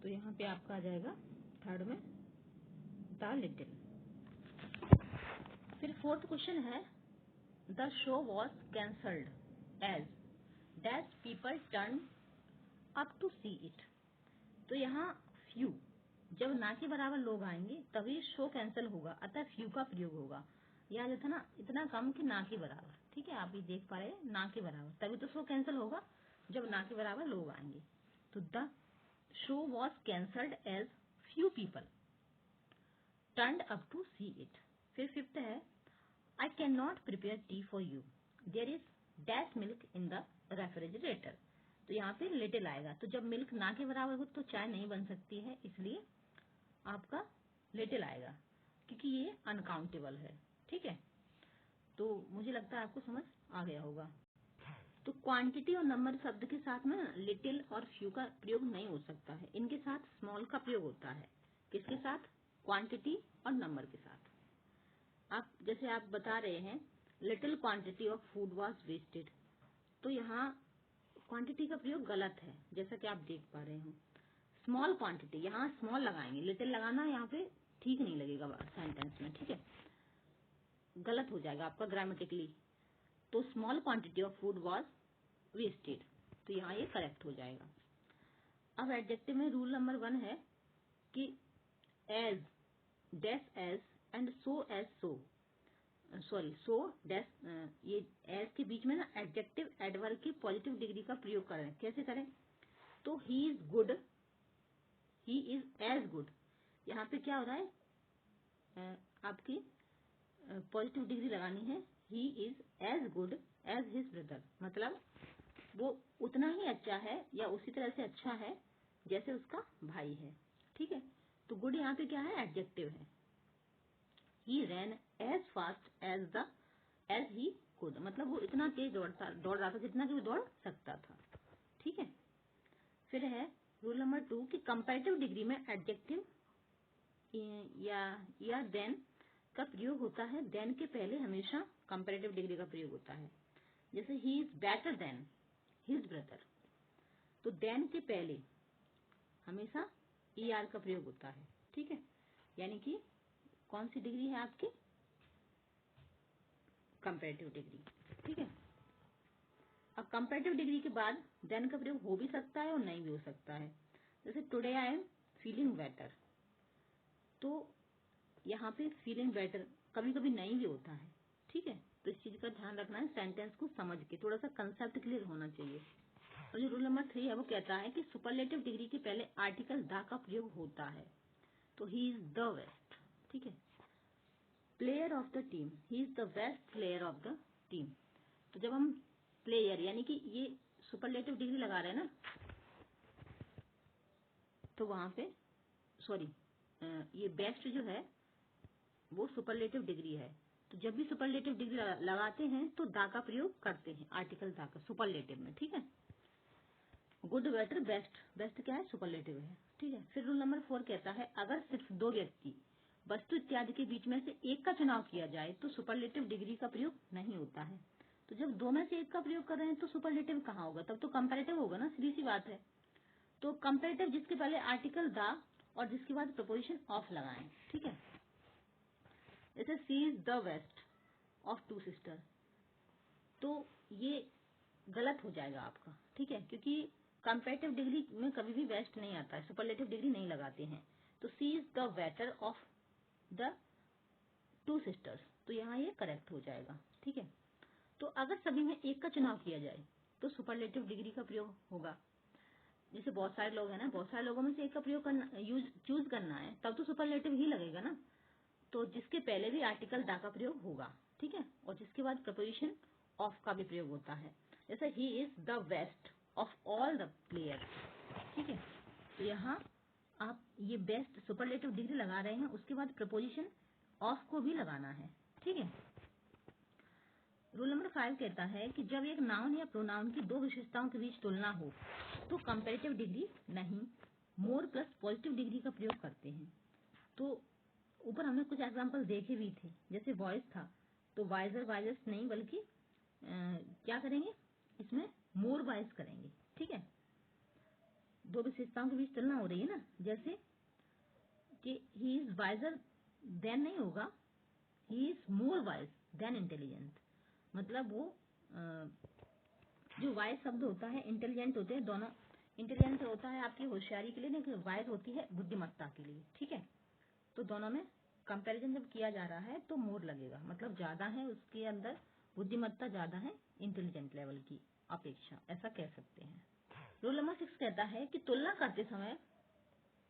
तो यहाँ पे आपका आ जाएगा थर्ड में द लिटिल। फिर फोर्थ क्वेश्चन है the show was cancelled as dash people turn up to see it. तो यहाँ फ्यू, जब ना के बराबर लोग आएंगे तभी शो कैंसिल होगा, अतः फ्यू का प्रयोग होगा। यहाँ जो था ना इतना कम कि ना के बराबर, ठीक है, आप भी देख पा रहे हैं ना के बराबर, तभी तो शो कैंसिल होगा जब ना के बराबर लोग आएंगे। तो the show was cancelled as few people turned up to see it. फिर फिफ्थ है I can not prepare tea for you, there is dash milk in the refrigerator. तो यहाँ पे लिटिल आएगा, तो जब मिल्क ना के बराबर हो तो चाय नहीं बन सकती है, इसलिए आपका लिटिल आएगा, क्योंकि ये अनकाउंटेबल है, ठीक है। तो मुझे लगता है आपको समझ आ गया होगा। तो क्वांटिटी और नंबर शब्द के साथ में लिटिल और फ्यू का प्रयोग नहीं हो सकता है, इनके साथ स्मॉल का प्रयोग होता है। किसके साथ? क्वांटिटी और नंबर के साथ। आप जैसे आप बता रहे हैं little quantity of food was wasted, तो यहाँ क्वांटिटी का प्रयोग गलत है, जैसा कि आप देख पा रहे हो। स्मॉल क्वांटिटी, यहाँ स्मॉल लगाएंगे, लिटिल लगाना यहाँ पे ठीक नहीं लगेगा सेंटेंस में, ठीक है, गलत हो जाएगा आपका ग्रामेटिकली। तो small quantity of food was wasted, तो यहाँ ये करेक्ट हो जाएगा। अब एडजेक्टिव में रूल नंबर 1 है कि as dash as and so as so, sorry so dash, ये एज के बीच में ना एडजेक्टिव एडवर्ब की पॉजिटिव डिग्री का प्रयोग करें। कैसे करें? तो he is good, he is as good, यहाँ पे क्या हो रहा है? आपकी पॉजिटिव डिग्री लगानी है, he is as good as his brother, मतलब वो उतना ही अच्छा है या उसी तरह से अच्छा है जैसे उसका भाई है, ठीक है। तो गुड यहाँ पे क्या है? एडजेक्टिव है। He ran as fast as he could, मतलब वो इतना तेज दौड़ रहा था जितना कि वो दौड़ सकता था, ठीक है। फिर है रूल नंबर 2 कि कंपैरेटिव डिग्री में एडजेक्टिव या देन का प्रयोग होता है, देन के पहले हमेशा कंपैरेटिव डिग्री का प्रयोग होता है। जैसे he is better than his brother, तो देन के पहले हमेशा ER का प्रयोग होता है, ठीक है। यानी कि कौन सी डिग्री है आपकी? कंपैरेटिव डिग्री, ठीक है। अब कंपैरेटिव डिग्री के बाद देन का प्रयोग हो भी सकता है और नहीं भी हो सकता है। जैसे today I am feeling better, तो यहाँ पे फीलिंग बेटर कभी कभी नहीं भी होता है, ठीक है। तो इस चीज का ध्यान रखना है, सेंटेंस को समझ के थोड़ा सा कंसेप्ट क्लियर होना चाहिए। और जो रूल नंबर 3 है वो कहता है कि सुपरलेटिव डिग्री के पहले आर्टिकल द का प्रयोग होता है। तो ही इज द बेस्ट, ठीक है। Player of the team, he is the best player of the team. तो जब हम प्लेयर यानी कि ये सुपरलेटिव डिग्री लगा रहे हैं ना, तो वहां पे सॉरी ये बेस्ट जो है वो सुपरलेटिव डिग्री है। तो जब भी सुपरलेटिव डिग्री लगाते हैं तो दा का प्रयोग करते हैं, आर्टिकल दा का सुपरलेटिव में, ठीक है। गुड, बेटर, बेस्ट, बेस्ट क्या है? सुपरलेटिव है, ठीक है। फिर रूल नंबर 4 कहता है अगर सिर्फ दो व्यक्ति, वस्तु इत्यादि के बीच में से एक का चुनाव किया जाए तो सुपरलेटिव डिग्री का प्रयोग नहीं होता है। तो जब दो में से एक का प्रयोग कर रहे हैं तो सुपरलेटिव कहाँ होगा? तब तो कंपैरेटिव होगा ना, सीधी सी बात है। तो कंपैरेटिव जिसके पहले आर्टिकल दा और जिसके बाद प्रपोजिशन ऑफ लगाएं, ठीक है। जैसे she is the best of two sister, तो ये गलत हो जाएगा आपका, ठीक है, क्योंकि कंपैरेटिव डिग्री में कभी भी बेस्ट नहीं आता है, सुपरलेटिव डिग्री नहीं लगाते हैं। तो she is the better of the two sisters, तो यहाँ ये करेक्ट हो जाएगा, ठीक है। तो अगर सभी में एक का चुनाव किया जाए तो सुपरलेटिव डिग्री का प्रयोग होगा। जैसे बहुत सारे लोग हैं ना, बहुत सारे लोगों में से एक का प्रयोग करना, चूज करना है, तब तो सुपरलेटिव ही लगेगा ना। तो जिसके पहले भी आर्टिकल दा का प्रयोग होगा, ठीक है, और जिसके बाद प्रपोजिशन ऑफ का भी प्रयोग होता है। जैसे he is the best of all the player, ठीक है। तो यहाँ आप ये बेस्ट सुपरलेटिव डिग्री लगा रहे हैं, उसके बाद प्रपोजिशन ऑफ को भी लगाना है, ठीक है। रूल नंबर 5 कहता है कि जब एक नाउन या प्रोनाउन की दो विशेषताओं के बीच तुलना हो तो कंपैरेटिव डिग्री नहीं, मोर प्लस पॉजिटिव डिग्री का प्रयोग करते हैं। तो ऊपर हमने कुछ एग्जांपल देखे भी थे, जैसे वॉइस था, तो वाइजर वाइजेस्ट नहीं बल्कि क्या करेंगे, इसमें मोर वाइज करेंगे, ठीक है। दो विशेषताओं के बीच तुलना हो रही है ना, जैसे कि ही इज वाइजर देन नहीं होगा, he is more wise then intelligent. मतलब वो जो वाइज शब्द होता है, इंटेलिजेंट होते हैं दोनों। इंटेलिजेंट होता है आपकी होशियारी के लिए, लेकिन वाइज होती है बुद्धिमत्ता के लिए, ठीक है। तो दोनों में कंपैरिजन जब किया जा रहा है तो मोर लगेगा, मतलब ज्यादा है उसके अंदर, बुद्धिमत्ता ज्यादा है इंटेलिजेंट लेवल की अपेक्षा, ऐसा कह सकते हैं। रूल नंबर 6 कहता है कि तुलना करते समय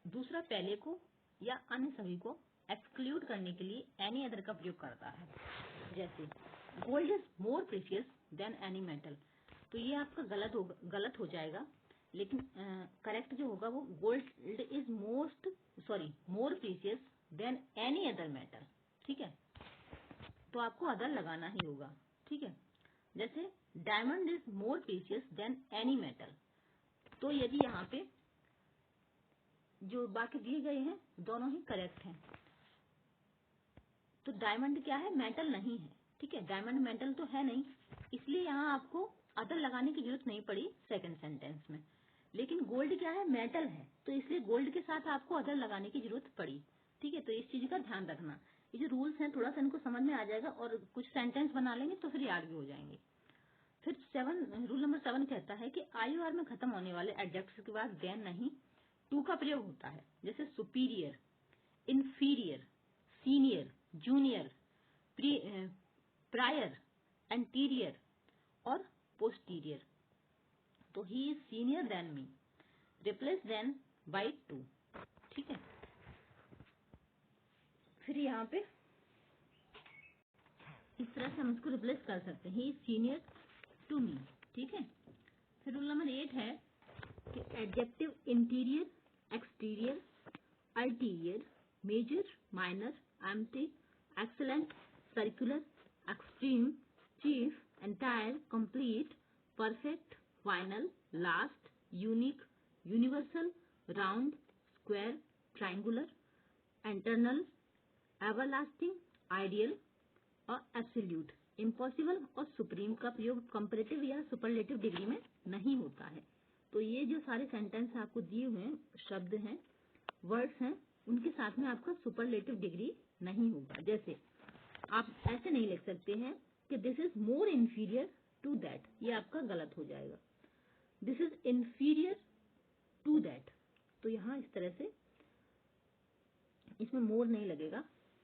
दूसरा पहले को या अन्य सभी को एक्सक्लूड करने के लिए एनी अदर का प्रयोग करता है। जैसे gold is more precious than any metal, तो ये आपका गलत हो जाएगा, लेकिन करेक्ट जो होगा वो gold is more precious than any other metal, ठीक है। तो आपको अदर लगाना ही होगा, ठीक है। जैसे diamond is more precious than any metal, तो यदि यहाँ पे जो बाकी दिए गए हैं दोनों ही करेक्ट हैं, तो डायमंड क्या है? मेटल नहीं है, ठीक है। डायमंड मेटल तो है नहीं, इसलिए यहाँ आपको अदर लगाने की जरूरत नहीं पड़ी सेकंड सेंटेंस में। लेकिन गोल्ड क्या है? मेटल है, तो इसलिए गोल्ड के साथ आपको अदर लगाने की जरूरत पड़ी, ठीक है। तो इस चीज का ध्यान रखना, ये जो रूल्स हैं थोड़ा सा इनको समझ में आ जाएगा और कुछ सेंटेंस बना लेंगे तो फिर याद भी हो जाएंगे। फिर रूल नंबर 7 कहता है कि IOR में खत्म होने वाले एडजेक्टिव के बाद देन नहीं टू का प्रयोग होता है। जैसे superior, inferior, senior, junior, prior, anterior और पोस्टीरियर। तो he is senior than me, replace than by to, ठीक है। फिर यहाँ पे इस तरह से हम इसको रिप्लेस कर सकते हैं, he is senior to me, ठीक है। फिर रूल नंबर 8 है कि adjective interior, exterior, ulterior, major, minor, empty, excellent, circular, extreme, chief, entire, complete, perfect, final, last, unique, universal, round, square, triangular, internal, everlasting, ideal और absolute, impossible और supreme का प्रयोग comparative या सुपरलेटिव डिग्री में नहीं होता है। तो ये जो सारे सेंटेंस आपको दिए हुए हैं, शब्द हैं, वर्ड्स हैं, उनके साथ में आपका सुपरलेटिव डिग्री नहीं होगा। जैसे आप ऐसे नहीं लिख सकते हैं कि this is more inferior to that, ये आपका गलत हो जाएगा। This is inferior to that, तो यहाँ इस तरह से इसमें मोर नहीं लगेगा,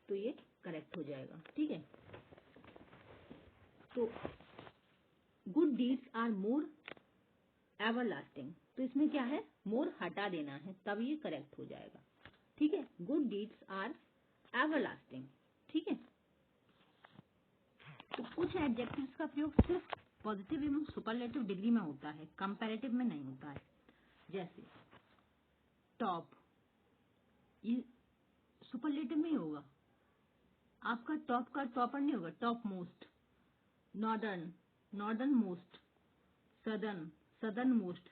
तो ये करेक्ट हो जाएगा। ठीक है, तो good deeds are more everlasting, तो इसमें क्या है, मोर हटा देना है, तब ये करेक्ट हो जाएगा। ठीक है, गुड डीड्स आर एवरलास्टिंग। ठीक है, तो कुछ एडजेक्टिव्स का प्रयोग सिर्फ पॉजिटिव एवं सुपरलेटिव डिग्री में होता है, कंपैरेटिव में नहीं होता है। जैसे टॉप, ये सुपरलेटिव में ही होगा, आपका टॉप का टॉपर नहीं होगा, top most. Northern, northern most. Southern, southern most.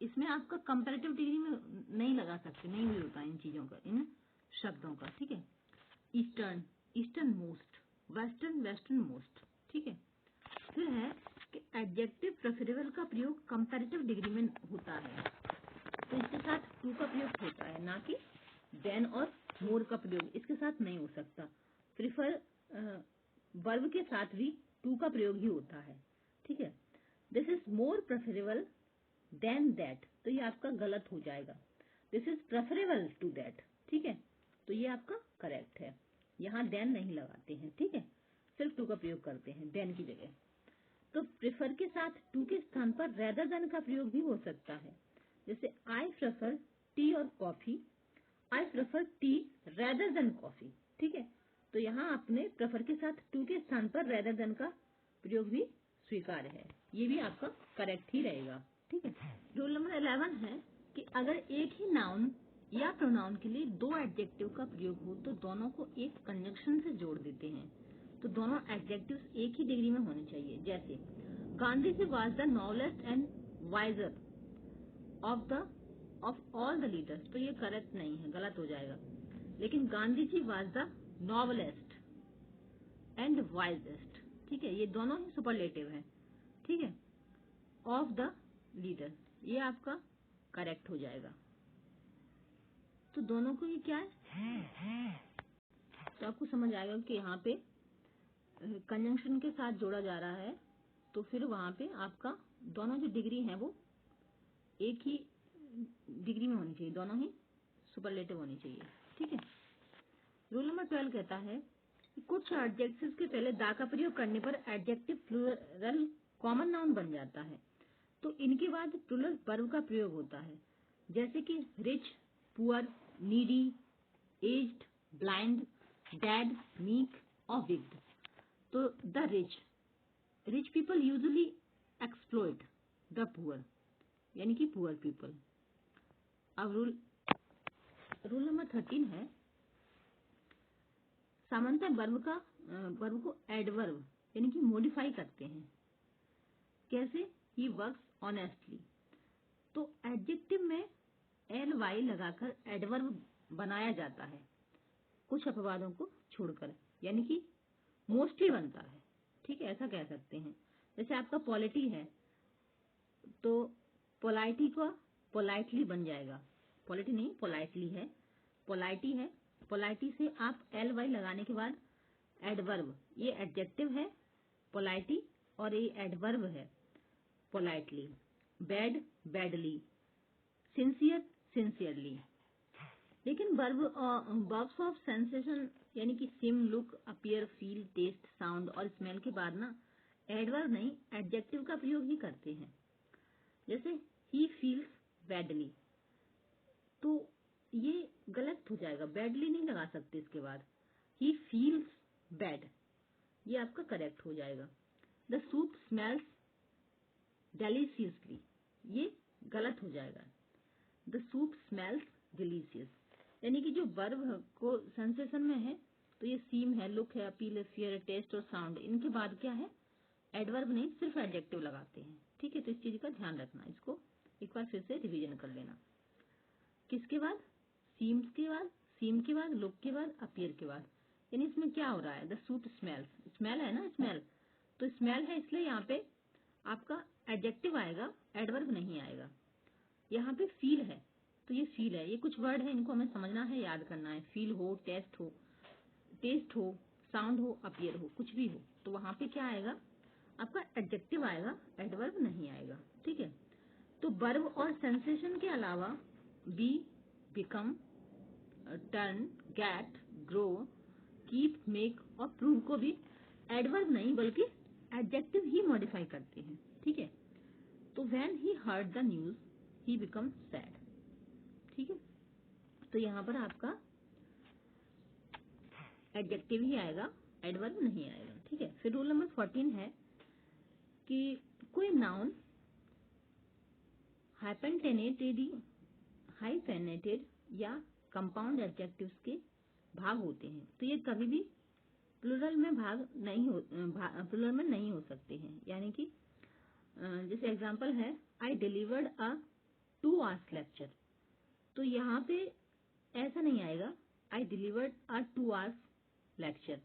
इसमें आपका कंपैरेटिव डिग्री में नहीं लगा सकते, नहीं भी होता इन चीजों का, इन शब्दों का। ठीक है, eastern, eastern most. Western, western most. ठीक है, फिर है कि एडजेक्टिव प्रेफरेबल का प्रयोग कंपैरेटिव डिग्री में होता है, तो इसके साथ टू का प्रयोग होता है, ना कि देन और मोर का प्रयोग इसके साथ नहीं हो सकता। प्रिफर वर्ब के साथ भी टू का प्रयोग ही होता है। ठीक है, this is more preferable than that, तो ये आपका गलत हो जाएगा। This is preferable to that. ठीक है, तो ये आपका करेक्ट है, यहाँ देन नहीं लगाते हैं। ठीक है, सिर्फ टू का प्रयोग करते हैं देन की जगह। तो प्रेफर के साथ टू के स्थान पर रेदर देन का प्रयोग भी हो सकता है। जैसे आई प्रेफर टी और coffee, I prefer tea rather than coffee. ठीक है, तो यहाँ आपने प्रेफर के साथ टू के स्थान पर रेदर देन का प्रयोग भी स्वीकार्य है, ये भी आपका करेक्ट ही रहेगा। ठीक है, रूल नंबर 11 है कि अगर एक ही नाउन या प्रोनाउन के लिए दो एडजेक्टिव का प्रयोग हो तो दोनों को एक कंजंक्शन से जोड़ देते हैं, तो दोनों एडजेक्टिव्स एक ही डिग्री में होने चाहिए। जैसे Gandhi ji was the noblest and wiser of all the leaders, तो ये करेक्ट नहीं है, गलत हो जाएगा। लेकिन Gandhi ji was the noblest and wisest, ठीक है, ये दोनों ही सुपरलेटिव है। ठीक है, ऑफ द लीडर, ये आपका करेक्ट हो जाएगा। तो दोनों को ये क्या है, तो आपको समझ आएगा कि यहाँ पे कंजंक्शन के साथ जोड़ा जा रहा है, तो फिर वहां पे आपका दोनों जो डिग्री है वो एक ही डिग्री में होनी चाहिए, दोनों ही सुपरलेटिव होनी चाहिए। ठीक है, रूल नंबर 12 कहता है कि कुछ एडजेक्टिव्स के पहले दा का प्रयोग करने पर एडजेक्टिव प्लूरल कॉमन नाउन बन जाता है, तो इनके बाद प्लूरल वर्ब का प्रयोग होता है। जैसे कि rich, poor, needy, aged, blind, dead, meek और विक्ड। तो the rich people usually exploit the poor, यानी कि पुअर पीपल। अब रूल नंबर 13 है, सामान्यतः वर्ब को एडवर्ब यानी कि मॉडिफाई करते हैं। कैसे, ही वर्क्स ऑनेस्टली, तो एडजेक्टिव में एल वाई लगाकर एडवर्ब बनाया जाता है कुछ अपवादों को छोड़कर, यानी कि मोस्टली बनता है। ठीक है, ऐसा कह सकते हैं। जैसे आपका पॉलिटी है तो पोलाइटी का पोलाइटली बन जाएगा, पॉलिटी नहीं पोलाइटली है, पोलाइटी है, पोलाइटी से आप एल वाई लगाने के बाद एडवर्ब, ये एडजेक्टिव है पोलाइटी और ये एडवर्ब है politely. Bad, badly, sincere, sincerely. लेकिन वर्ब्स ऑफ सेंसेशन यानी कि seem, look, appear, feel, taste, sound और स्मेल के बाद ना एडवर्ब नहीं एडजेक्टिव का प्रयोग ही करते हैं। जैसे ही फील्स बैडली, तो ये गलत हो जाएगा, बैडली नहीं लगा सकते इसके बाद, ही फील्स बैड, ये आपका करेक्ट हो जाएगा। द सूप स्मेल्स डेलीशियसली, ये गलत हो जाएगा। द सूप स्मेल्स डिलीशियस, यानी कि जो वर्ब को सेंसेशन में है तो ये सीम है, लुक है, अपील है, फियर है, टेस्ट और साउंड, इनके बाद क्या है एडवर्ब नहीं सिर्फ एडजेक्टिव लगाते हैं। ठीक है, तो इस चीज का ध्यान रखना, इसको एक बार फिर से रिवीजन कर लेना। किसके बाद, सीम के बाद, सीम के बाद, लुक के बाद, अपीयर के बाद, यानी इसमें क्या हो रहा है, द सूप स्मेल्स, स्मेल है ना, स्मेल, तो स्मेल है इसलिए यहाँ पे आपका एडजेक्टिव आएगा, एडवर्ब नहीं आएगा। यहाँ पे फील है, तो ये फील है, ये कुछ वर्ड है, इनको हमें समझना है, याद करना है। फील हो, टेस्ट हो, साउंड हो, अपीयर हो, कुछ भी हो, तो वहां पे क्या आएगा आपका एडजेक्टिव आएगा, एडवर्ब नहीं आएगा। ठीक है, तो वर्ब और सेंसेशन के अलावा be, become, turn, get, grow, keep, make और प्रूव को भी एडवर्ब नहीं बल्कि एडजेक्टिव ही मॉडिफाई करते हैं। ठीक है, तो when he heard the news he become sad. ठीक है, तो यहाँ पर आपका एडजेक्टिव ही आएगा, एडवर्ब नहीं आएगा। ठीक है, फिर रूल नंबर 14 है कि कोई नाउन हाइफेनेटेड या कंपाउंड एडजेक्टिव्स के भाग होते हैं, तो ये कभी भी प्लुरल में प्लुरल में नहीं हो सकते हैं। यानी कि जैसे एग्जांपल है, आई डिलीवर्ड अ 2 hours लेक्चर, तो यहाँ पे ऐसा नहीं आएगा आई डिलीवर्ड अ 2 hours लेक्चर।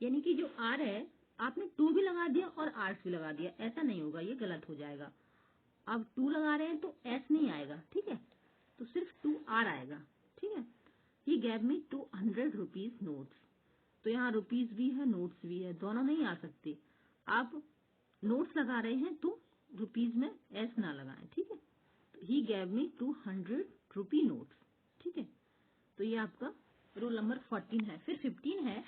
यानी कि जो आर है आपने 2 भी लगा दिया और आर्स भी लगा दिया, ऐसा नहीं होगा, ये गलत हो जाएगा। अब 2 लगा रहे हैं तो एस नहीं आएगा। ठीक है, तो सिर्फ 2 आर आएगा। ठीक है, ही गैव मी 200 रुपीज नोट्स, तो यहाँ रुपीज भी है, नोट्स भी है, दोनों नहीं आ सकते। आप नोट्स लगा रहे हैं तो रुपीज में एस ना लगाएं। ठीक है, तो ही गैव मी 200 रुपी नोट्स। ठीक है, तो ये आपका रूल नंबर 14 है। फिर 15 है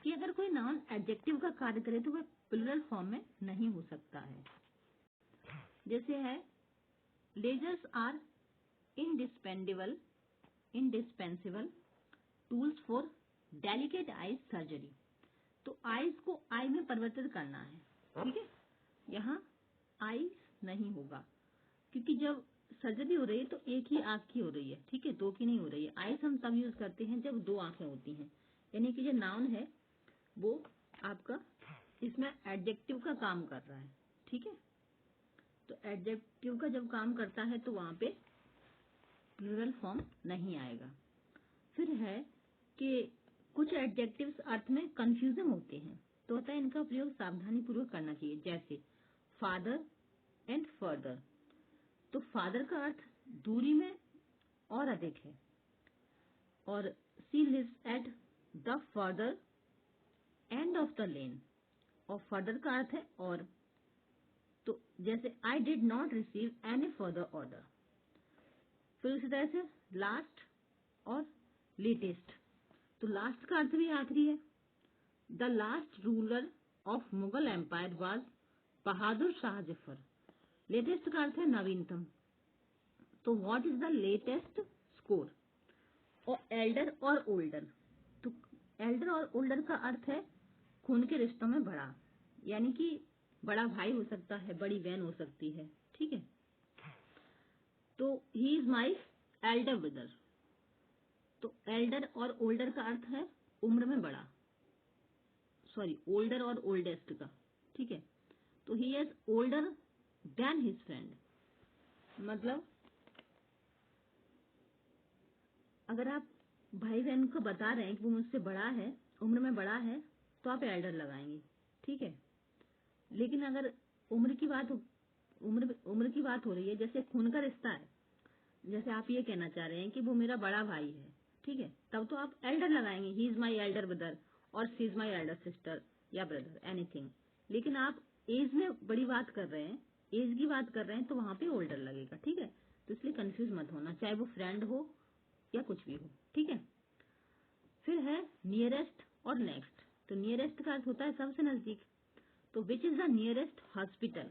कि अगर कोई नाउन एडजेक्टिव का कार्य करे तो वह प्लुरल फॉर्म में नहीं हो सकता है। जैसे है, lasers are indispensable tools for delicate eyes surgery, तो आईज को आई में परिवर्तित करना है। ठीक है, यहाँ आईज नहीं होगा क्योंकि जब सर्जरी हो रही है तो एक ही आंख की हो रही है। ठीक है, 2 की नहीं हो रही है। आईज हम तब यूज करते हैं जब 2 आंखें होती हैं, यानी कि जो नाउन है वो आपका इसमें एडजेक्टिव का काम कर रहा है। ठीक है, तो एडजेक्टिव का जब काम करता है तो वहां पे प्लुरल फॉर्म नहीं आएगा। फिर है कि कुछ एडजेक्टिव्स अर्थ में कंफ्यूजन होते हैं, तो होता है इनका प्रयोग सावधानी पूर्वक करना चाहिए। जैसे फादर एंड फर्दर, तो फादर का अर्थ दूरी में और अधिक है, और she lives at the further end of the lane, और फर्दर का अर्थ है और, तो जैसे I did not receive any further order. फिर उसी तरह से लास्ट और लेटेस्ट, तो लास्ट का अर्थ भी आखिरी है। The last ruler of Mughal empire was Bahadur Shah Zafar, latest का अर्थ है नवीनतम, तो what is the latest score. और एल्डर और ओल्डर, तो एल्डर और ओल्डर का अर्थ है खून के रिश्तों में बड़ा, यानी कि बड़ा भाई हो सकता है, बड़ी बहन हो सकती है। ठीक है, तो he is my elder brother, तो एल्डर और ओल्डर का अर्थ है उम्र में बड़ा, सॉरी ओल्डर और ओल्डेस्ट का। ठीक है, तो he is older than his friend, मतलब अगर आप भाई बहन को बता रहे हैं कि वो मुझसे बड़ा है, उम्र में बड़ा है, तो आप एल्डर लगाएंगे। ठीक है, लेकिन अगर उम्र की बात हो रही है, जैसे खून का रिश्ता है, जैसे आप ये कहना चाह रहे हैं कि वो मेरा बड़ा भाई है, ठीक है, तब तो आप एल्डर लगाएंगे, he is my elder brother और she is my elder sister या ब्रदर एनीथिंग। लेकिन आप एज में बड़ी बात कर रहे हैं, एज की बात कर रहे हैं, तो वहां पे ओल्डर लगेगा। ठीक है, तो इसलिए कंफ्यूज मत होना, चाहे वो फ्रेंड हो या कुछ भी हो। ठीक है, फिर है नियरेस्ट और नेक्स्ट, तो नियरेस्ट का अर्थ होता है सबसे नजदीक, तो which is the nearest hospital,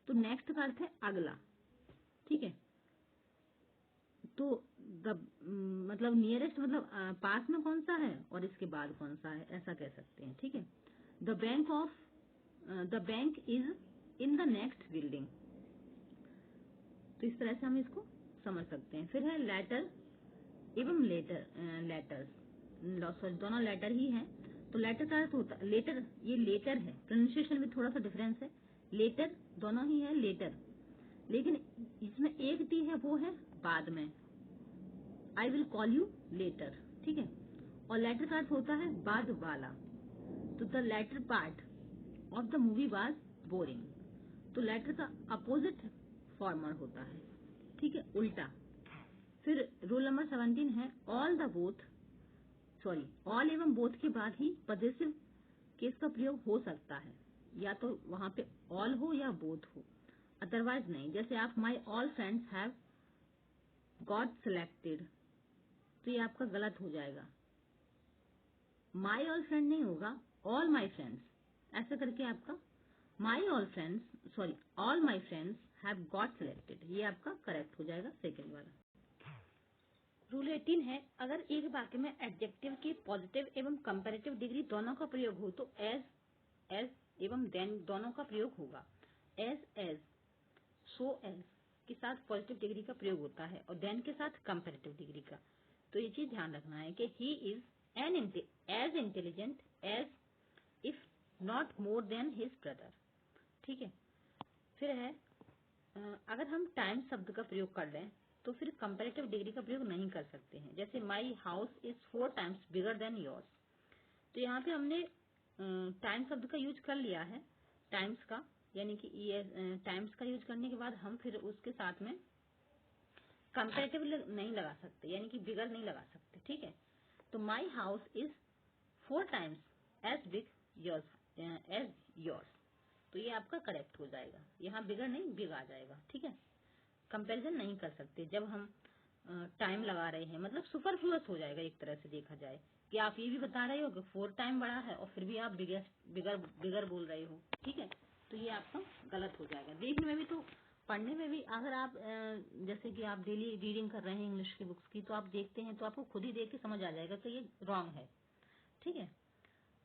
तो नेक्स्ट का अर्थ है अगला। ठीक है, तो मतलब नियरेस्ट मतलब पास में कौन सा है और इसके बाद कौन सा है, ऐसा कह सकते हैं। ठीक है, the bank is in the next building, तो इस तरह से हम इसको समझ सकते हैं। फिर है लेटर एवं लेटर्स, सॉरी दोनों लेटर ही हैं, तो लेटर का अर्थ होता है लेटर, ये लेटर है, प्रोनाउंसिएशन में थोड़ा सा डिफरेंस है, लेटर दोनों ही है लेटर, लेकिन इसमें एक टी है वो है बाद में, I will call you later. ठीक है, और लेटर का अर्थ होता है बाद वाला, तो the latter part of the movie was boring, तो लेटर का अपोजिट फॉर्मर होता है। ठीक है, उल्टा। फिर रूल नंबर 17 है ऑल एवं बोथ के बाद ही पजेसिव केस का प्रयोग हो सकता है, या तो वहां पे ऑल हो या बोथ हो, अदरवाइज नहीं। जैसे आप my all friends have got selected, तो ये आपका गलत हो जाएगा। माई ऑल फ्रेंड नहीं होगा, ऑल माई फ्रेंड्स, ऐसा करके आपका all my friends have got selected, ये आपका करेक्ट हो जाएगा सेकेंड वाला। रूल 18 है अगर एक वाक्य में एडजेक्टिव की पॉजिटिव एवं कंपैरेटिव डिग्री दोनों का प्रयोग हो तो एज एवं देन दोनों का प्रयोग होगा। एज सो एज के साथ पॉजिटिव डिग्री का प्रयोग होता है और देन के साथ कंपैरेटिव डिग्री का। तो ये चीज ध्यान रखना है कि he is as intelligent as if not more than his brother. ठीक है। फिर है अगर हम टाइम शब्द का प्रयोग कर लें तो फिर कंपैरेटिव डिग्री का प्रयोग नहीं कर सकते हैं। जैसे माई house is 4 times bigger than yours, तो यहाँ पे हमने टाइम शब्द का यूज कर लिया है, टाइम्स का, यानी कि टाइम्स का यूज करने के बाद हम फिर उसके साथ में कंपैरेटिव नहीं लगा सकते, यानी कि बिगर नहीं लगा सकते। ठीक है। तो my house is 4 times as big as yours, तो ये आपका करेक्ट हो जाएगा। यहाँ बिगर नहीं बिग आ जाएगा। ठीक है। कंपैरिजन नहीं कर सकते जब हम टाइम लगा रहे हैं, मतलब सुपरफ्लुअस हो जाएगा एक तरह से देखा जाए कि आप ये भी बता रहे हो कि 4 टाइम बड़ा है और फिर भी आप बिगर बोल रहे हो। ठीक है। तो ये आपका गलत हो जाएगा। देखने में भी तो, पढ़ने में भी, अगर आप जैसे कि आप डेली रीडिंग कर रहे हैं इंग्लिश की बुक्स की, तो आप देखते हैं तो आपको खुद ही देख के समझ आ जाएगा कि ये रॉन्ग है। ठीक है।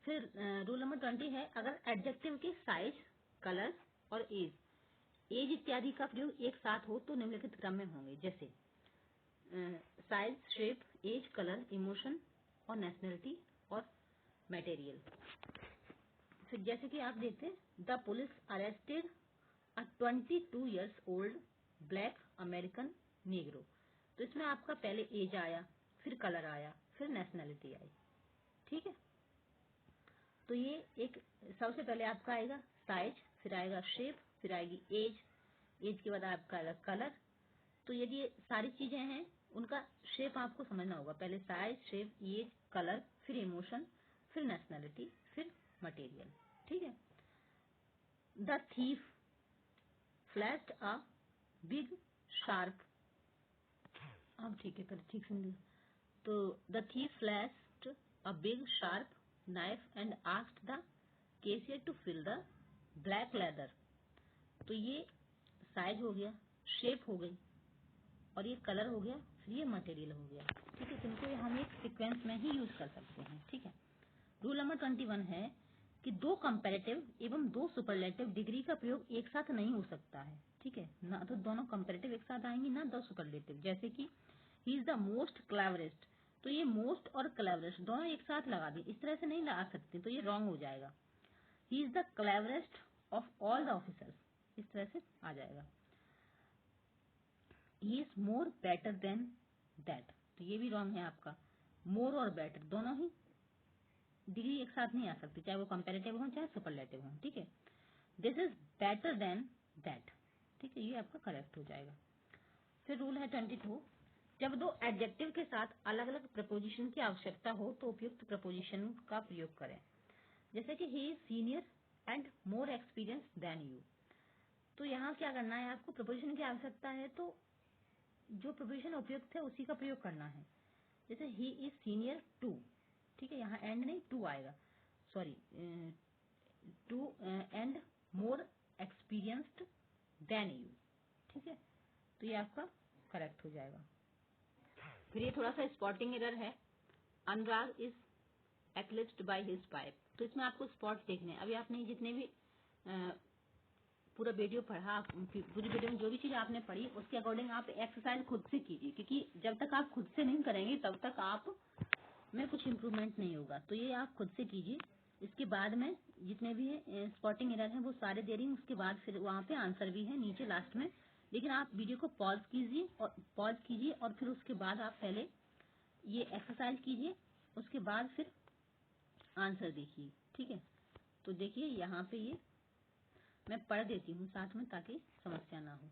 फिर रूल नंबर 20 है अगर एडजेक्टिव के साइज, कलर और एज इत्यादि का प्रयोग एक साथ हो तो निम्नलिखित क्रम में होंगे। जैसे size, shape, age, colour, emotion और नेशनलिटी और मटेरियल। फिर जैसे कि आप देखते हैं the police arrested a 22 years old black American negro, तो इसमें आपका पहले एज आया, फिर कलर आया, फिर नेशनलिटी आई। ठीक है। तो ये एक सबसे पहले आपका आएगा साइज, फिर आएगा शेप, फिर आएगी एज के बाद आपका आएगा कलर। तो यदि ये सारी चीजें हैं उनका शेप आपको समझना होगा, पहले साइज, शेप, एज, कलर, फिर इमोशन, फिर नेशनलिटी, फिर मटेरियल। ठीक है। The thief flashed a big sharp, अब ठीक है, पहले ठीक समझिए। तो the thief flashed a big sharp knife and asked the cashier to fill the black leather, तो ये साइज हो गया, शेप हो गई और ये कलर हो गया, फिर ये मटेरियल हो गया। ठीक है। इनको हम एक सीक्वेंस में ही यूज कर सकते हैं। ठीक है। रूल नंबर 21 है कि 2 कंपैरेटिव एवं 2 सुपरलेटिव डिग्री का प्रयोग एक साथ नहीं हो सकता है। ठीक है। ना तो दोनों कंपैरेटिव एक साथ आएंगी, ना 2 सुपरलेटिव। जैसे कि he is the most cleverest, तो ये मोस्ट और क्लेवरेस्ट दोनों एक साथ लगा दिए, इस तरह से नहीं लगा सकते, तो ये रॉन्ग हो जाएगा। He is the cleverest of all the officers, इस तरह से आ जाएगा। He is more better than that, तो ये भी रॉन्ग है आपका। मोर और बेटर दोनों ही डिग्री एक साथ नहीं आ सकती, चाहे वो कंपैरेटिव हो चाहे सुपरलेटिव हो। ठीक है। This is better than that, ठीक है, ये आपका करेक्ट हो जाएगा। फिर रूल है 22, जब 2 एडजेक्टिव के साथ अलग अलग प्रपोजिशन की आवश्यकता हो तो उपयुक्त प्रपोजिशन का प्रयोग करें। जैसे कि he is senior and more experience than you, तो यहाँ क्या करना है, आपको प्रपोजिशन की आवश्यकता है तो जो प्रपोजिशन उपयुक्त है उसी का प्रयोग करना है। जैसे ही इज सीनियर टू, ठीक है, यहाँ एंड नहीं टू आएगा, sorry, to and more experienced than you. ठीक है। तो ये आपका करेक्ट हो जाएगा। फिर ये थोड़ा सा स्पॉटिंग एरर है, अनुराग is eclipsed by his pipe, तो इसमें आपको स्पॉट देखने हैं। अभी आपने जितने भी पूरा वीडियो पढ़ा, पूरी वीडियो में जो भी चीज आपने पढ़ी उसके अकॉर्डिंग आप एक्सरसाइज खुद से कीजिए, क्योंकि जब तक आप खुद से नहीं करेंगे तब तक आप में कुछ इम्प्रूवमेंट नहीं होगा। तो ये आप खुद से कीजिए। इसके बाद में जितने भी स्पॉटिंग एरर हैं वो सारे दे रही हूँ, उसके बाद फिर वहाँ पे आंसर भी है नीचे लास्ट में। लेकिन आप वीडियो को पॉज कीजिए और फिर उसके बाद आप पहले ये एक्सरसाइज कीजिए, उसके बाद फिर आंसर देखिए। ठीक है। तो देखिए यहाँ पे ये मैं पढ़ देती हूँ साथ में ताकि समस्या ना हो।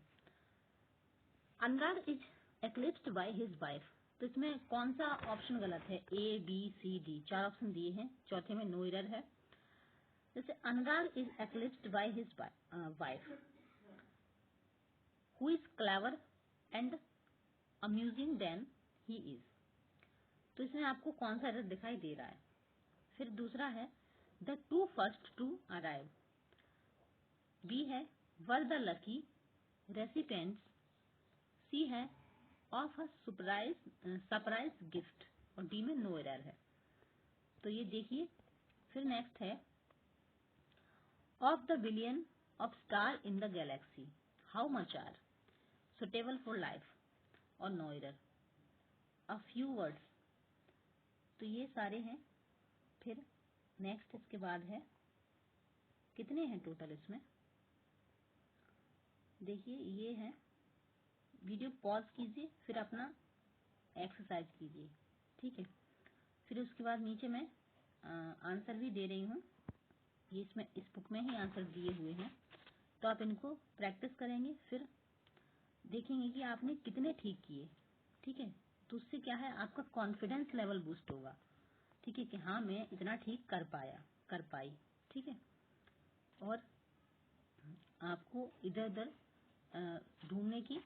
Anurag is eclipsed by his wife. तो इसमें कौन सा ऑप्शन गलत है? A, B, C, D, 4 option दिए हैं, चौथे में नो एरर है। जैसे Anurag is eclipsed by his wife who is clever and amusing than he is. तो इसमें आपको कौन सा एरर दिखाई दे रहा है? फिर दूसरा है the two first to arrive. B है were the lucky recipients. C है ऑफ अ सरप्राइज गिफ्ट और डी में नो एरर है। तो ये देखिए। फिर नेक्स्ट है of the billion of star in the galaxy how much are suitable for life और no error. A few words. तो ये सारे हैं। फिर नेक्स्ट इसके बाद है कितने हैं टोटल इसमें? देखिए ये है। वीडियो पॉज कीजिए, फिर अपना एक्सरसाइज कीजिए, ठीक है। फिर उसके बाद नीचे मैं आंसर भी दे रही हूँ। ये इसमें इस बुक में ही आंसर दिए हुए हैं, तो आप इनको प्रैक्टिस करेंगे, फिर देखेंगे कि आपने कितने ठीक किए, ठीक है। तो उससे क्या है, आपका कॉन्फिडेंस लेवल बूस्ट होगा, ठीक है, कि हाँ मैं इतना ठीक कर पाई, ठीक है। और आपको इधर उधर ढूंढने की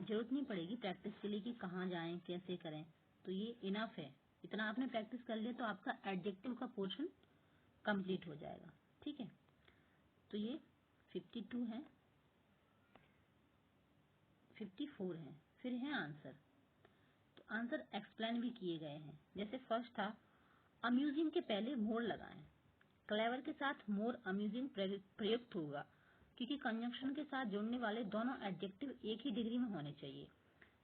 जरूरत नहीं पड़ेगी प्रैक्टिस के लिए कि कहाँ जाएं, कैसे करें। तो ये इनफ है, इतना आपने प्रैक्टिस कर लिया तो आपका एडजेक्टिव का पोर्शन कंप्लीट हो जाएगा, ठीक है। तो ये 52 है, 54 है। फिर है आंसर। तो आंसर एक्सप्लेन भी किए गए हैं। जैसे फर्स्ट था अम्यूजिंग के पहले मोर लगाएं, क्लेवर के साथ मोर अम्यूजिंग प्रयुक्त होगा क्योंकि कंजंक्शन के साथ जोड़ने वाले दोनों एडजेक्टिव एक ही डिग्री में होने चाहिए।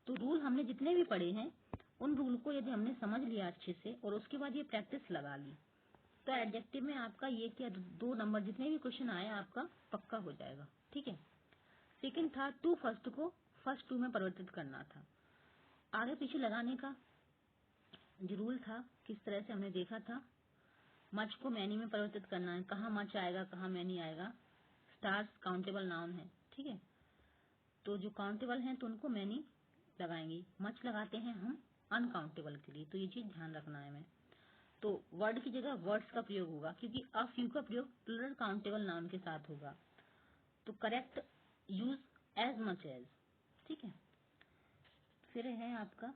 तो रूल हमने जितने भी पढ़े हैं उन रूल को यदि हमने समझ लिया अच्छे से और उसके बाद ये प्रैक्टिस लगा ली तो एडजेक्टिव में आपका ये क्या 2 नंबर जितने भी क्वेश्चन आए आपका पक्का हो जाएगा, ठीक है। सेकंड था टू फर्स्ट को फर्स्ट टू में परिवर्तित करना था। आगे पीछे लगाने का जो रूल था किस तरह से हमने देखा था। मच को मैनी में परिवर्तित करना है, कहाँ मच आएगा कहाँ मैनी आएगा। स्टार्स काउंटेबल नाउन है, ठीक है, तो जो काउंटेबल हैं तो उनको मैनी लगाएंगे। मच लगाते हैं हम अनकाउंटेबल के लिए, तो ये चीज ध्यान रखना है हमें। तो वर्ड की जगह वर्ड्स का प्रयोग होगा क्योंकि अ फ्यू का प्रयोग प्लूरल काउंटेबल नाउन के साथ होगा। तो correct use as much as, ठीक है। फिर है आपका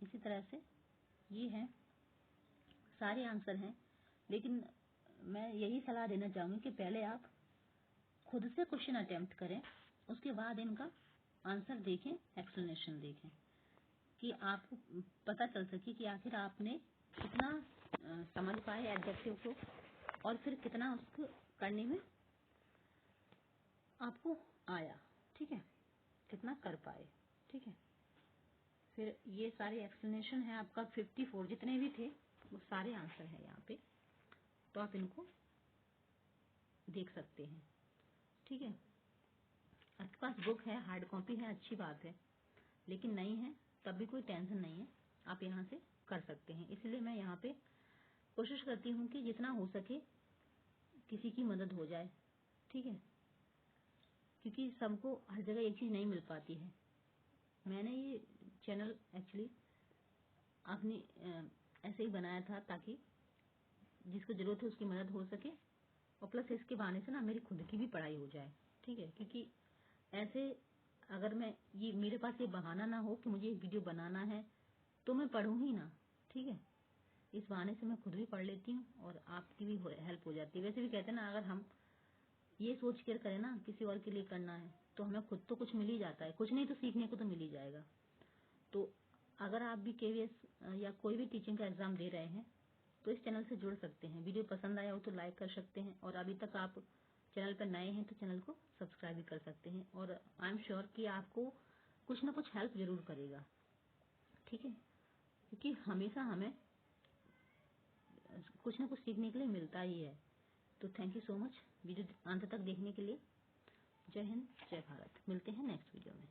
इसी तरह से ये है, सारे आंसर हैं, लेकिन मैं यही सलाह देना चाहूंगी कि पहले आप खुद से क्वेश्चन अटेम्प्ट करें, उसके बाद इनका आंसर देखें, एक्सप्लेनेशन देखें, कि आपको पता चल सके कि आखिर आपने कितना समझ पाए एडजेक्टिव को और फिर कितना उसको करने में आपको आया, ठीक है, कितना कर पाए, ठीक है। फिर ये सारे एक्सप्लेनेशन है आपका 54 जितने भी थे वो सारे आंसर है यहाँ पे, तो आप इनको देख सकते हैं, ठीक है। आपके पास बुक है, हार्ड कॉपी है, अच्छी बात है, लेकिन नहीं है तब भी कोई टेंशन नहीं है, आप यहाँ से कर सकते हैं। इसलिए मैं यहाँ पे कोशिश करती हूँ कि जितना हो सके किसी की मदद हो जाए, ठीक है, क्योंकि सबको हर जगह एक चीज नहीं मिल पाती है। मैंने ये चैनल एक्चुअली अपनी ऐसे ही बनाया था ताकि जिसको जरूरत है उसकी मदद हो सके और प्लस इसके बहाने से ना मेरी खुद की भी पढ़ाई हो जाए, ठीक है। क्योंकि ऐसे अगर मैं ये मेरे पास ये बहाना ना हो कि मुझे वीडियो बनाना है तो मैं पढ़ूं ही ना, ठीक है। इस बहाने से मैं खुद भी पढ़ लेती हूँ और आपकी भी हेल्प हो जाती है। वैसे भी कहते हैं ना, अगर हम ये सोच कर करें ना किसी और के लिए करना है तो हमें खुद तो कुछ मिल ही जाता है, कुछ नहीं तो सीखने को तो मिल ही जाएगा। तो अगर आप भी केवीएस या कोई भी टीचिंग का एग्जाम दे रहे हैं तो इस चैनल से जुड़ सकते हैं। वीडियो पसंद आया हो तो लाइक कर सकते हैं और अभी तक आप चैनल पर नए हैं तो चैनल को सब्सक्राइब भी कर सकते हैं। और आई एम श्योर कि आपको कुछ ना कुछ हेल्प जरूर करेगा, ठीक है, क्योंकि हमेशा हमें कुछ ना कुछ सीखने के लिए मिलता ही है। तो thank you so much video अंत तक देखने के लिए। जय हिंद, जय भारत। मिलते हैं नेक्स्ट वीडियो में।